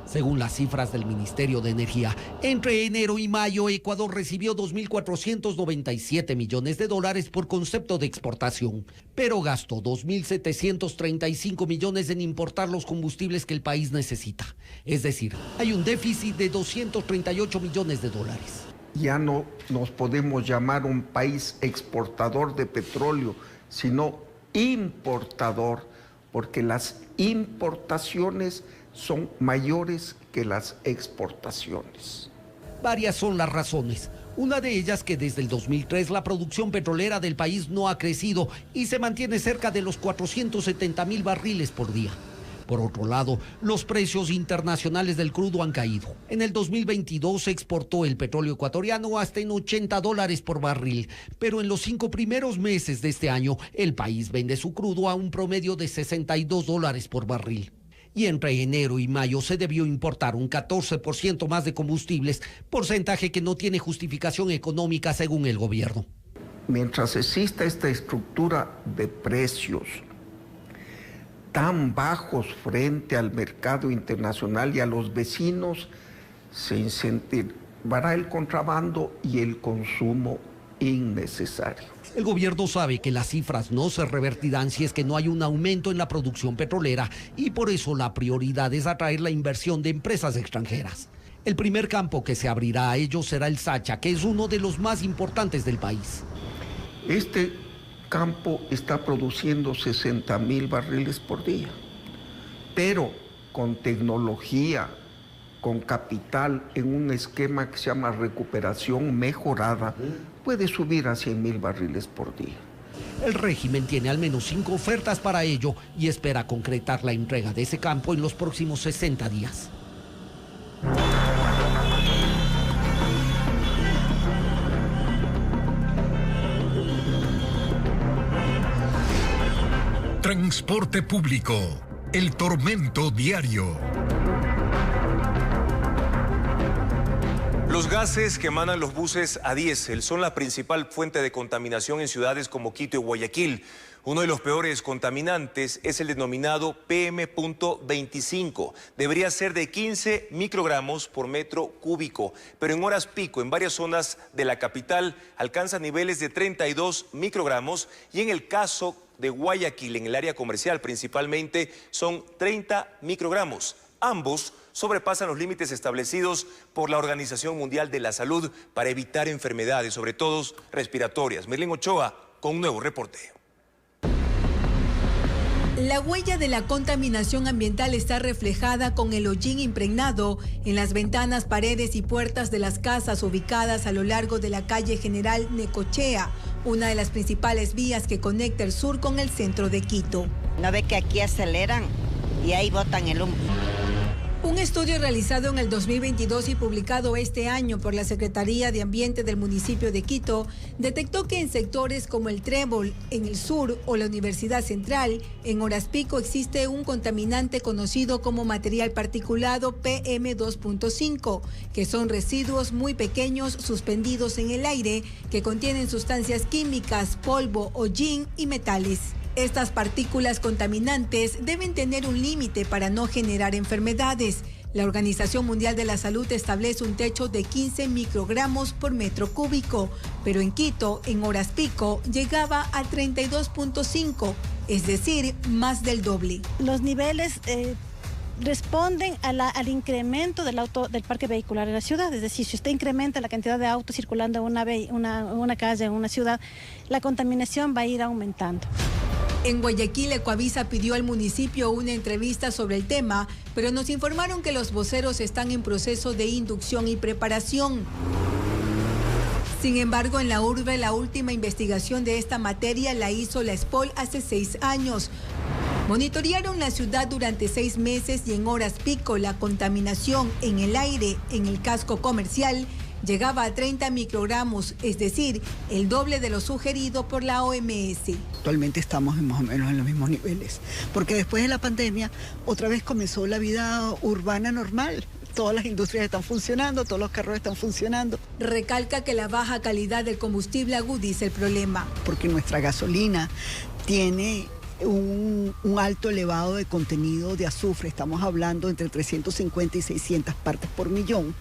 Según las cifras del Ministerio de Energía, entre enero y mayo, Ecuador recibió 2.497 millones de dólares por concepto de exportación, pero gastó 2.735 millones en importar los combustibles que el país necesita. Es decir, hay un déficit de 238 millones de dólares. Ya no nos podemos llamar un país exportador de petróleo, sino importador, porque las importaciones son mayores que las exportaciones. Varias son las razones. Una de ellas que desde el 2003 la producción petrolera del país no ha crecido y se mantiene cerca de los 470.000 barriles por día. Por otro lado, los precios internacionales del crudo han caído. En el 2022 se exportó el petróleo ecuatoriano hasta en $80 por barril, pero en los 5 primeros meses de este año el país vende su crudo a un promedio de $62 por barril. Y entre enero y mayo se debió importar un 14% más de combustibles, porcentaje que no tiene justificación económica según el gobierno. Mientras exista esta estructura de precios tan bajos frente al mercado internacional y a los vecinos, se incentivará el contrabando y el consumo innecesario. El gobierno sabe que las cifras no se revertirán si es que no hay un aumento en la producción petrolera y por eso la prioridad es atraer la inversión de empresas extranjeras. El primer campo que se abrirá a ellos será el Sacha, que es uno de los más importantes del país. Este campo está produciendo 60.000 barriles por día, pero con tecnología, con capital, en un esquema que se llama recuperación mejorada, puede subir a 100.000 barriles por día. El régimen tiene al menos 5 ofertas para ello y espera concretar la entrega de ese campo en los próximos 60 días. Transporte público, el tormento diario. Los gases que emanan los buses a diésel son la principal fuente de contaminación en ciudades como Quito y Guayaquil. Uno de los peores contaminantes es el denominado PM.25. Debería ser de 15 microgramos por metro cúbico, pero en horas pico, en varias zonas de la capital, alcanza niveles de 32 microgramos y en el caso de Guayaquil, en el área comercial principalmente, son 30 microgramos. Ambos sobrepasan los límites establecidos por la Organización Mundial de la Salud para evitar enfermedades, sobre todo respiratorias. Merlin Ochoa con un nuevo reporte. La huella de la contaminación ambiental está reflejada con el hollín impregnado en las ventanas, paredes y puertas de las casas ubicadas a lo largo de la calle General Necochea, una de las principales vías que conecta el sur con el centro de Quito. ¿No ve que aquí aceleran y ahí botan el humo? Un estudio realizado en el 2022 y publicado este año por la Secretaría de Ambiente del municipio de Quito detectó que en sectores como el Trébol, en el sur o la Universidad Central, en horas pico existe un contaminante conocido como material particulado PM2.5, que son residuos muy pequeños suspendidos en el aire que contienen sustancias químicas, polvo, hollín y metales. Estas partículas contaminantes deben tener un límite para no generar enfermedades. La Organización Mundial de la Salud establece un techo de 15 microgramos por metro cúbico, pero en Quito, en horas pico, llegaba a 32.5, es decir, más del doble. Los niveles responden al incremento del parque vehicular en la ciudad. Es decir, si usted incrementa la cantidad de autos circulando en una calle, en una ciudad, la contaminación va a ir aumentando. En Guayaquil, Ecoavisa pidió al municipio una entrevista sobre el tema, pero nos informaron que los voceros están en proceso de inducción y preparación. Sin embargo, en la urbe, la última investigación de esta materia la hizo la SPOL hace 6 años. Monitorearon la ciudad durante 6 meses y en horas pico la contaminación en el aire en el casco comercial llegaba a 30 microgramos, es decir, el doble de lo sugerido por la OMS. Actualmente estamos más o menos en los mismos niveles, porque después de la pandemia otra vez comenzó la vida urbana normal. Todas las industrias están funcionando, todos los carros están funcionando. Recalca que la baja calidad del combustible agudiza el problema. Porque nuestra gasolina tiene un alto elevado de contenido de azufre, estamos hablando entre 350 y 600 partes por millón.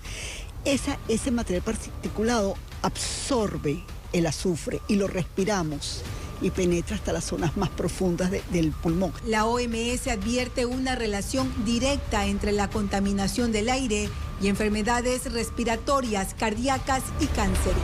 Ese material particulado absorbe el azufre y lo respiramos y penetra hasta las zonas más profundas del pulmón. La OMS advierte una relación directa entre la contaminación del aire y enfermedades respiratorias, cardíacas y cáncer.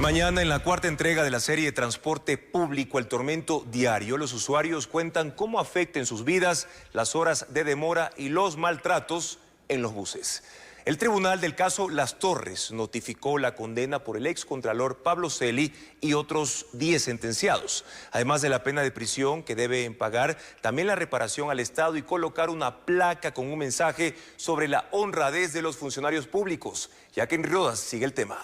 Mañana, en la cuarta entrega de la serie de Transporte Público, El Tormento Diario, los usuarios cuentan cómo afecta en sus vidas las horas de demora y los maltratos en los buses. El tribunal del caso Las Torres notificó la condena por el excontralor Pablo Celi y otros 10 sentenciados. Además de la pena de prisión que deben pagar, también la reparación al Estado y colocar una placa con un mensaje sobre la honradez de los funcionarios públicos. Jacqueline Rodas sigue el tema.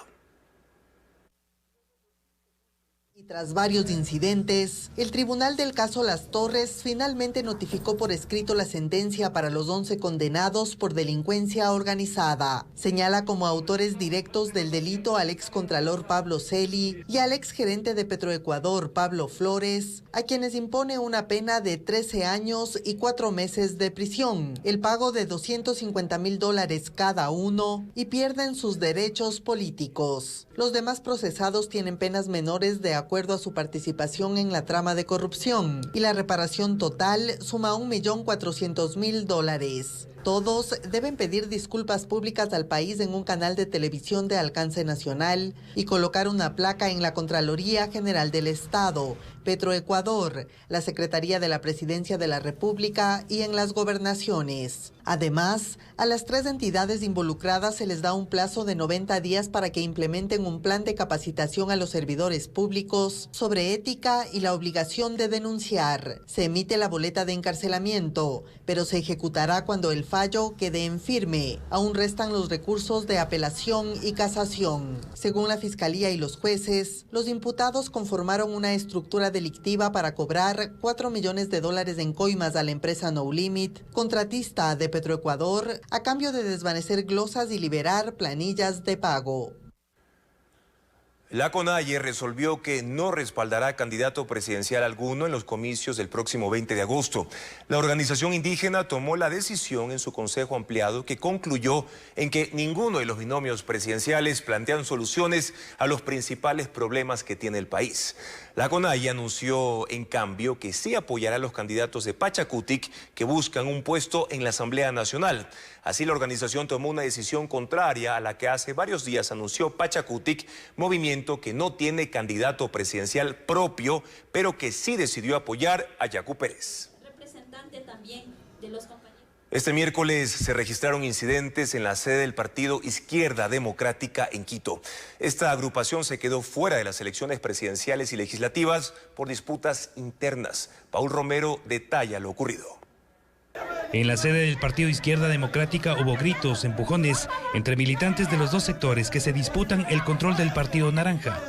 Tras varios incidentes, el tribunal del caso Las Torres finalmente notificó por escrito la sentencia para los 11 condenados por delincuencia organizada. Señala como autores directos del delito al excontralor Pablo Celi y al exgerente de Petroecuador Pablo Flores, a quienes impone una pena de 13 años y 4 meses de prisión, el pago de $250,000 cada uno y pierden sus derechos políticos. Los demás procesados tienen penas menores de acuerdo a su participación en la trama de corrupción y la reparación total suma $1.400.000. Todos deben pedir disculpas públicas al país en un canal de televisión de alcance nacional y colocar una placa en la Contraloría General del Estado, Petroecuador, la Secretaría de la Presidencia de la República y en las gobernaciones. Además, a las 3 entidades involucradas se les da un plazo de 90 días para que implementen un plan de capacitación a los servidores públicos sobre ética y la obligación de denunciar. Se emite la boleta de encarcelamiento, pero se ejecutará cuando el fallo quede en firme. Aún restan los recursos de apelación y casación. Según la Fiscalía y los jueces, los imputados conformaron una estructura estructura delictiva para cobrar $4 millones en coimas a la empresa No Limit, contratista de Petroecuador, a cambio de desvanecer glosas y liberar planillas de pago. La CONAIE resolvió que no respaldará candidato presidencial alguno en los comicios del próximo 20 de agosto. La organización indígena tomó la decisión en su consejo ampliado que concluyó en que ninguno de los binomios presidenciales plantean soluciones a los principales problemas que tiene el país. La CONAIE anunció, en cambio, que sí apoyará a los candidatos de Pachacutic que buscan un puesto en la Asamblea Nacional. Así, la organización tomó una decisión contraria a la que hace varios días anunció Pachacutic, movimiento que no tiene candidato presidencial propio, pero que sí decidió apoyar a Yacu Pérez. Representante también de los compañeros. Este miércoles se registraron incidentes en la sede del partido Izquierda Democrática en Quito. Esta agrupación se quedó fuera de las elecciones presidenciales y legislativas por disputas internas. Paul Romero detalla lo ocurrido. En la sede del partido Izquierda Democrática hubo gritos, empujones entre militantes de los dos sectores que se disputan el control del Partido Naranja.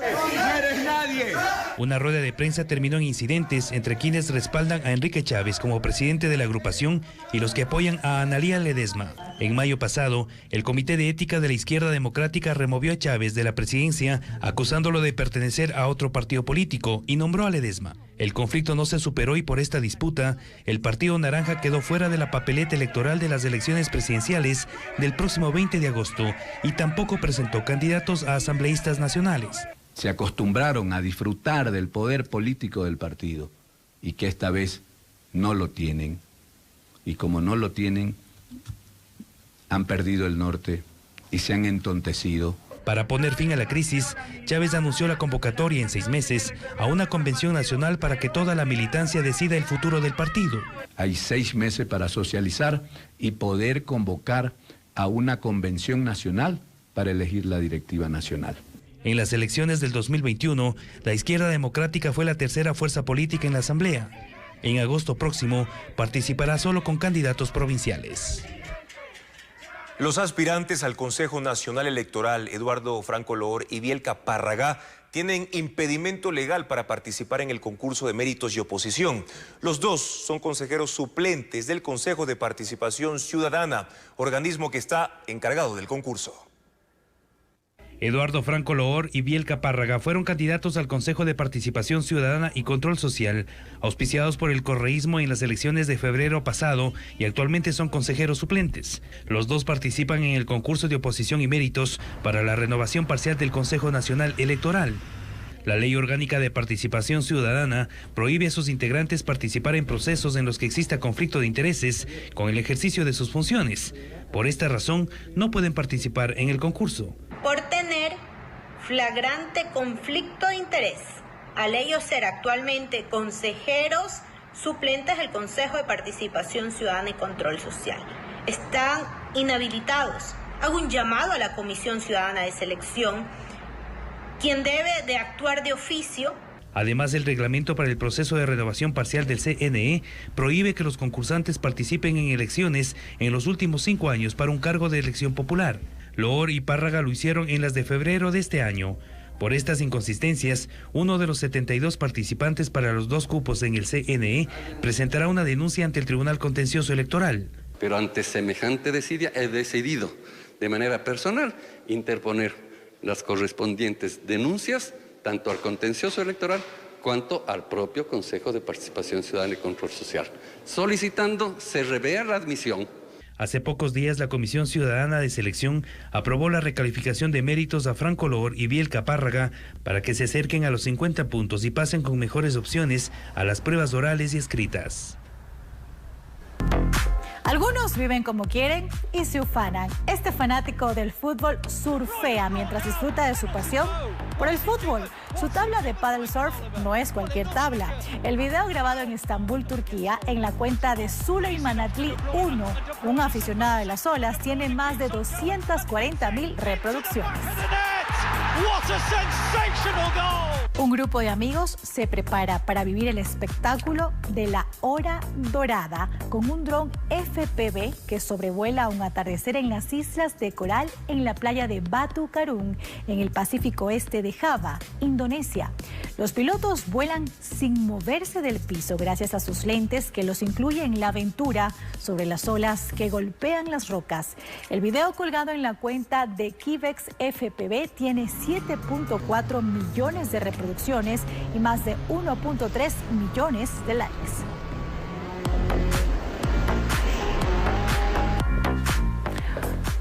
Una rueda de prensa terminó en incidentes entre quienes respaldan a Enrique Chávez como presidente de la agrupación y los que apoyan a Analía Ledesma. En mayo pasado, el Comité de Ética de la Izquierda Democrática removió a Chávez de la presidencia, acusándolo de pertenecer a otro partido político, y nombró a Ledesma. El conflicto no se superó y por esta disputa, el Partido Naranja quedó fuera de la papeleta electoral de las elecciones presidenciales del próximo 20 de agosto y tampoco presentó candidatos a asambleístas nacionales. Se acostumbraron a disfrutar del poder político del partido y que esta vez no lo tienen. Y como no lo tienen, han perdido el norte y se han entontecido. Para poner fin a la crisis, Chávez anunció la convocatoria en 6 meses a una convención nacional para que toda la militancia decida el futuro del partido. Hay 6 meses para socializar y poder convocar a una convención nacional para elegir la directiva nacional. En las elecciones del 2021, la Izquierda Democrática fue la tercera fuerza política en la Asamblea. En agosto próximo, participará solo con candidatos provinciales. Los aspirantes al Consejo Nacional Electoral, Eduardo Franco Loor y Bielka Párraga, tienen impedimento legal para participar en el concurso de méritos y oposición. Los dos son consejeros suplentes del Consejo de Participación Ciudadana, organismo que está encargado del concurso. Eduardo Franco Loor y Bielka Párraga fueron candidatos al Consejo de Participación Ciudadana y Control Social, auspiciados por el correísmo en las elecciones de febrero pasado y actualmente son consejeros suplentes. Los dos participan en el concurso de oposición y méritos para la renovación parcial del Consejo Nacional Electoral. La Ley Orgánica de Participación Ciudadana prohíbe a sus integrantes participar en procesos en los que exista conflicto de intereses con el ejercicio de sus funciones. Por esta razón, no pueden participar en el concurso. Por tener flagrante conflicto de interés, al ellos ser actualmente consejeros suplentes del Consejo de Participación Ciudadana y Control Social. Están inhabilitados. Hago un llamado a la Comisión Ciudadana de Selección, quien debe de actuar de oficio. Además, el reglamento para el proceso de renovación parcial del CNE prohíbe que los concursantes participen en elecciones en los últimos 5 años para un cargo de elección popular. Loor y Párraga lo hicieron en las de febrero de este año. Por estas inconsistencias, uno de los 72 participantes para los 2 cupos en el CNE presentará una denuncia ante el Tribunal Contencioso Electoral. Pero ante semejante desidia, he decidido de manera personal interponer las correspondientes denuncias tanto al Contencioso Electoral cuanto al propio Consejo de Participación Ciudadana y Control Social, solicitando se revea la admisión. Hace pocos días, la Comisión Ciudadana de Selección aprobó la recalificación de méritos a Franco Loor y Bielka Párraga para que se acerquen a los 50 puntos y pasen con mejores opciones a las pruebas orales y escritas. Algunos viven como quieren y se ufanan. Este fanático del fútbol surfea mientras disfruta de su pasión por el fútbol. Su tabla de paddle surf no es cualquier tabla. El video grabado en Estambul, Turquía, en la cuenta de Süleymanatli 1, un aficionado de las olas, tiene más de 240.000 reproducciones. What a sensational goal! Un grupo de amigos se prepara para vivir el espectáculo de la Hora Dorada con un dron FPV que sobrevuela un atardecer en las islas de coral en la playa de Batu Karung, en el Pacífico Este de Java, Indonesia. Los pilotos vuelan sin moverse del piso gracias a sus lentes que los incluyen la aventura sobre las olas que golpean las rocas. El video colgado en la cuenta de Kivex FPV tiene 7.4 millones de reproducciones y más de 1.3 millones de likes.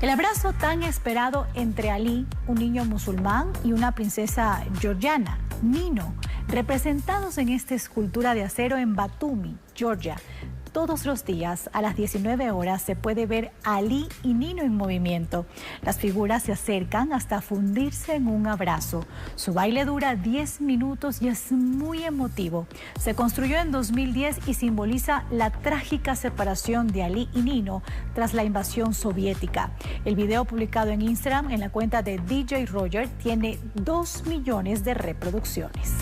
El abrazo tan esperado entre Ali, un niño musulmán, y una princesa georgiana, Nino, representados en esta escultura de acero en Batumi, Georgia. Todos los días a las 19 horas se puede ver a Ali y Nino en movimiento. Las figuras se acercan hasta fundirse en un abrazo. Su baile dura 10 minutos y es muy emotivo. Se construyó en 2010 y simboliza la trágica separación de Ali y Nino tras la invasión soviética. El video publicado en Instagram en la cuenta de DJ Roger tiene 2 millones de reproducciones.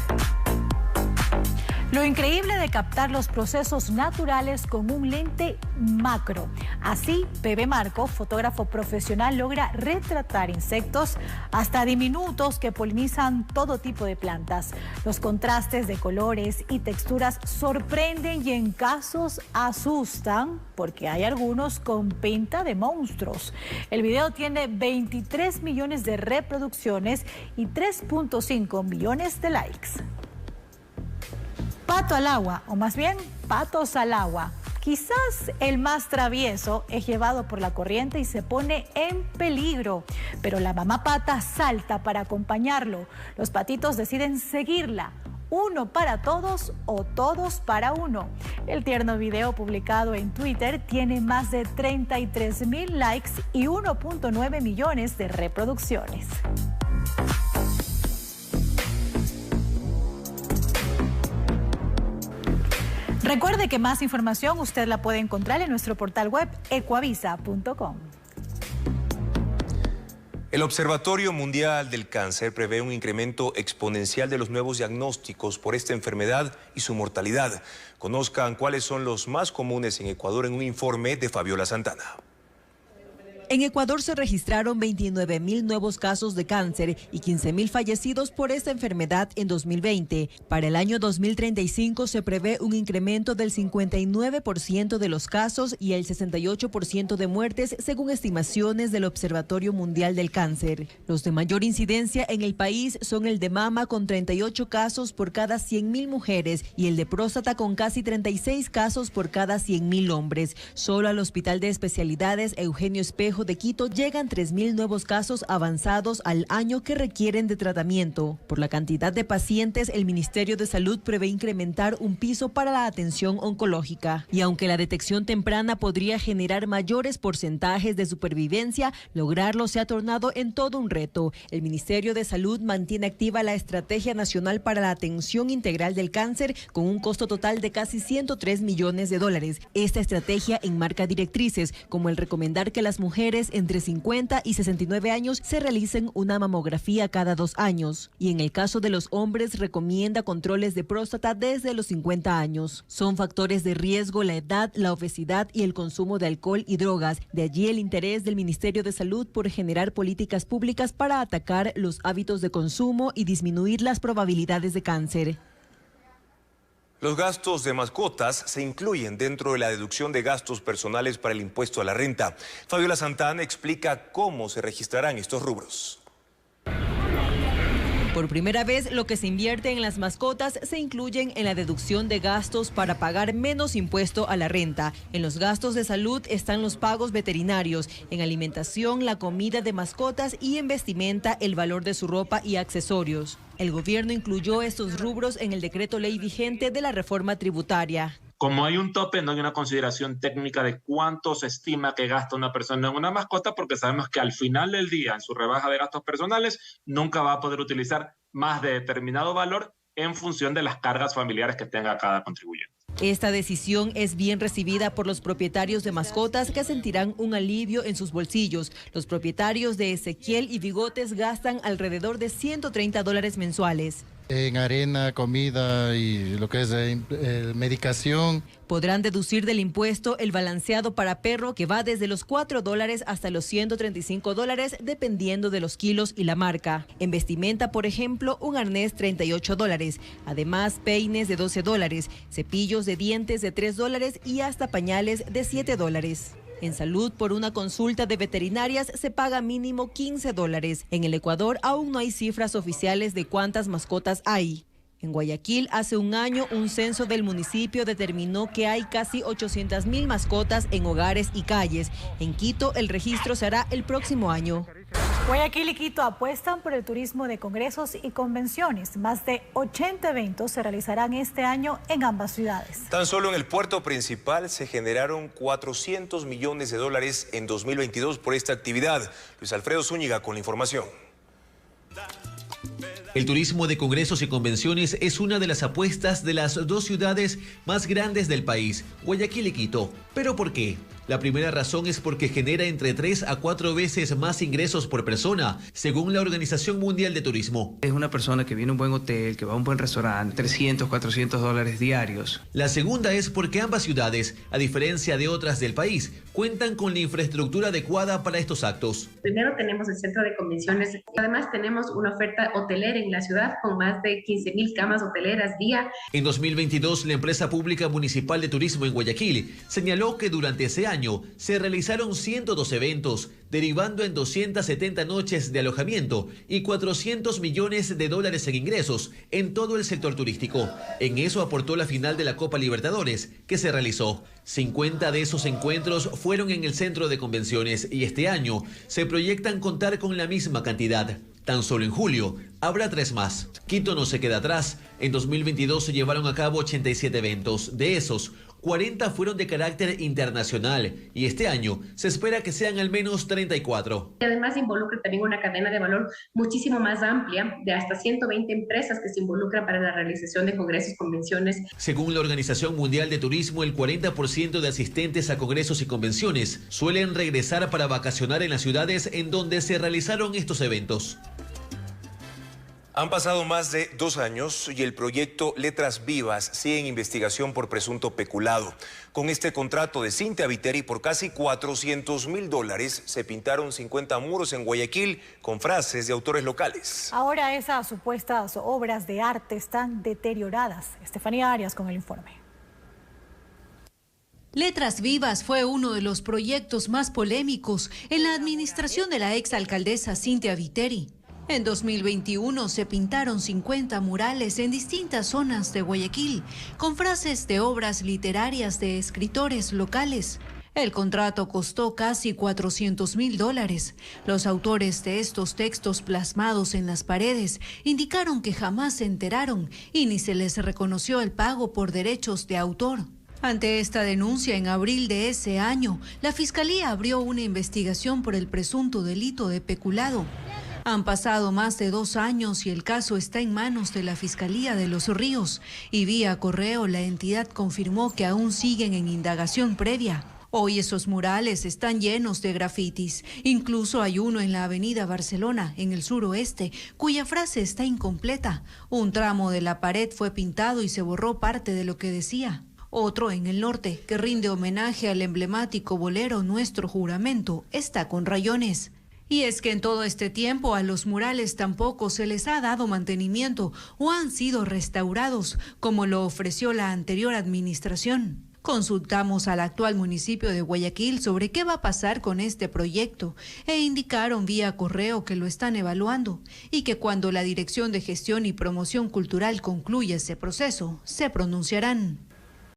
Lo increíble de captar los procesos naturales con un lente macro. Así, Pepe Marco, fotógrafo profesional, logra retratar insectos hasta diminutos que polinizan todo tipo de plantas. Los contrastes de colores y texturas sorprenden y en casos asustan porque hay algunos con pinta de monstruos. El video tiene 23 millones de reproducciones y 3.5 millones de likes. Pato al agua, o más bien, patos al agua. Quizás el más travieso es llevado por la corriente y se pone en peligro, pero la mamá pata salta para acompañarlo. Los patitos deciden seguirla. Uno para todos o todos para uno. El tierno video publicado en Twitter tiene más de 33,000 likes y 1.9 millones de reproducciones. Recuerde que más información usted la puede encontrar en nuestro portal web ecuavisa.com. El Observatorio Mundial del Cáncer prevé un incremento exponencial de los nuevos diagnósticos por esta enfermedad y su mortalidad. Conozcan cuáles son los más comunes en Ecuador en un informe de Fabiola Santana. En Ecuador se registraron 29,000 nuevos casos de cáncer y 15,000 fallecidos por esta enfermedad en 2020. Para el año 2035 se prevé un incremento del 59% de los casos y el 68% de muertes, según estimaciones del Observatorio Mundial del Cáncer. Los de mayor incidencia en el país son el de mama, con 38 casos por cada 100,000 mujeres, y el de próstata, con casi 36 casos por cada 100,000 hombres. Solo al Hospital de Especialidades Eugenio Espejo de Quito llegan 3,000 nuevos casos avanzados al año que requieren de tratamiento. Por la cantidad de pacientes, el Ministerio de Salud prevé incrementar un piso para la atención oncológica. Y aunque la detección temprana podría generar mayores porcentajes de supervivencia, lograrlo se ha tornado en todo un reto. El Ministerio de Salud mantiene activa la Estrategia Nacional para la Atención Integral del Cáncer, con un costo total de casi $103 millones. Esta estrategia enmarca directrices como el recomendar que las mujeres entre 50 y 69 años se realicen una mamografía cada 2 años. Y en el caso de los hombres, recomienda controles de próstata desde los 50 años. Son factores de riesgo la edad, la obesidad y el consumo de alcohol y drogas. De allí el interés del Ministerio de Salud por generar políticas públicas para atacar los hábitos de consumo y disminuir las probabilidades de cáncer. Los gastos de mascotas se incluyen dentro de la deducción de gastos personales para el impuesto a la renta. Fabiola Santana explica cómo se registrarán estos rubros. Por primera vez, lo que se invierte en las mascotas se incluyen en la deducción de gastos para pagar menos impuesto a la renta. En los gastos de salud están los pagos veterinarios, en alimentación, la comida de mascotas, y en vestimenta, el valor de su ropa y accesorios. El gobierno incluyó estos rubros en el decreto ley vigente de la reforma tributaria. Como hay un tope, no hay una consideración técnica de cuánto se estima que gasta una persona en una mascota, porque sabemos que al final del día, en su rebaja de gastos personales, nunca va a poder utilizar más de determinado valor en función de las cargas familiares que tenga cada contribuyente. Esta decisión es bien recibida por los propietarios de mascotas, que sentirán un alivio en sus bolsillos. Los propietarios de Ezequiel y Bigotes gastan alrededor de $130 mensuales. En arena, comida y lo que es medicación. Podrán deducir del impuesto el balanceado para perro, que va desde los $4 hasta los $135 dependiendo de los kilos y la marca. En vestimenta, por ejemplo, un arnés $38. Además, peines de $12, cepillos de dientes de $3 y hasta pañales de $7. En salud, por una consulta de veterinarias se paga mínimo $15. En el Ecuador aún no hay cifras oficiales de cuántas mascotas hay. En Guayaquil, hace un año, un censo del municipio determinó que hay casi 800.000 mascotas en hogares y calles. En Quito, el registro se hará el próximo año. Guayaquil y Quito apuestan por el turismo de congresos y convenciones. Más de 80 eventos se realizarán este año en ambas ciudades. Tan solo en el puerto principal se generaron $400 millones en 2022 por esta actividad. Luis Alfredo Zúñiga con la información. El turismo de congresos y convenciones es una de las apuestas de las dos ciudades más grandes del país, Guayaquil y Quito. ¿Pero por qué? La primera razón es porque genera entre 3 a 4 veces más ingresos por persona, según la Organización Mundial de Turismo. Es una persona que viene a un buen hotel, que va a un buen restaurante, $300, $400 diarios. La segunda es porque ambas ciudades, a diferencia de otras del país, cuentan con la infraestructura adecuada para estos actos. Primero tenemos el centro de convenciones, además tenemos una oferta hotelera en la ciudad con más de 15.000 camas hoteleras día. En 2022, la empresa pública municipal de turismo en Guayaquil señaló que durante ese año se realizaron 102 eventos, derivando en 270 noches de alojamiento y $400 millones en ingresos en todo el sector turístico. En eso aportó la final de la Copa Libertadores, que se realizó. 50 de esos encuentros fueron en el centro de convenciones y este año se proyectan contar con la misma cantidad. Tan solo en julio habrá 3 más. Quito no se queda atrás. En 2022 se llevaron a cabo 87 eventos. De esos, 40 fueron de carácter internacional y este año se espera que sean al menos 34. Y además involucra también una cadena de valor muchísimo más amplia de hasta 120 empresas que se involucran para la realización de congresos y convenciones. Según la Organización Mundial de Turismo, el 40% de asistentes a congresos y convenciones suelen regresar para vacacionar en las ciudades en donde se realizaron estos eventos. Han pasado más de 2 años y el proyecto Letras Vivas sigue en investigación por presunto peculado. Con este contrato de Cynthia Viteri por casi $400.000 se pintaron 50 muros en Guayaquil con frases de autores locales. Ahora esas supuestas obras de arte están deterioradas. Estefanía Arias con el informe. Letras Vivas fue uno de los proyectos más polémicos en la administración de la exalcaldesa Cynthia Viteri. En 2021 se pintaron 50 murales en distintas zonas de Guayaquil, con frases de obras literarias de escritores locales. El contrato costó casi $400.000. Los autores de estos textos plasmados en las paredes indicaron que jamás se enteraron y ni se les reconoció el pago por derechos de autor. Ante esta denuncia, en abril de ese año, la Fiscalía abrió una investigación por el presunto delito de peculado. Han pasado más de 2 años y el caso está en manos de la Fiscalía de Los Ríos y vía correo la entidad confirmó que aún siguen en indagación previa. Hoy esos murales están llenos de grafitis. Incluso hay uno en la avenida Barcelona, en el suroeste, cuya frase está incompleta. Un tramo de la pared fue pintado y se borró parte de lo que decía. Otro en el norte, que rinde homenaje al emblemático bolero Nuestro Juramento, está con rayones. Y es que en todo este tiempo a los murales tampoco se les ha dado mantenimiento o han sido restaurados, como lo ofreció la anterior administración. Consultamos al actual municipio de Guayaquil sobre qué va a pasar con este proyecto e indicaron vía correo que lo están evaluando y que cuando la Dirección de Gestión y Promoción Cultural concluya ese proceso, se pronunciarán.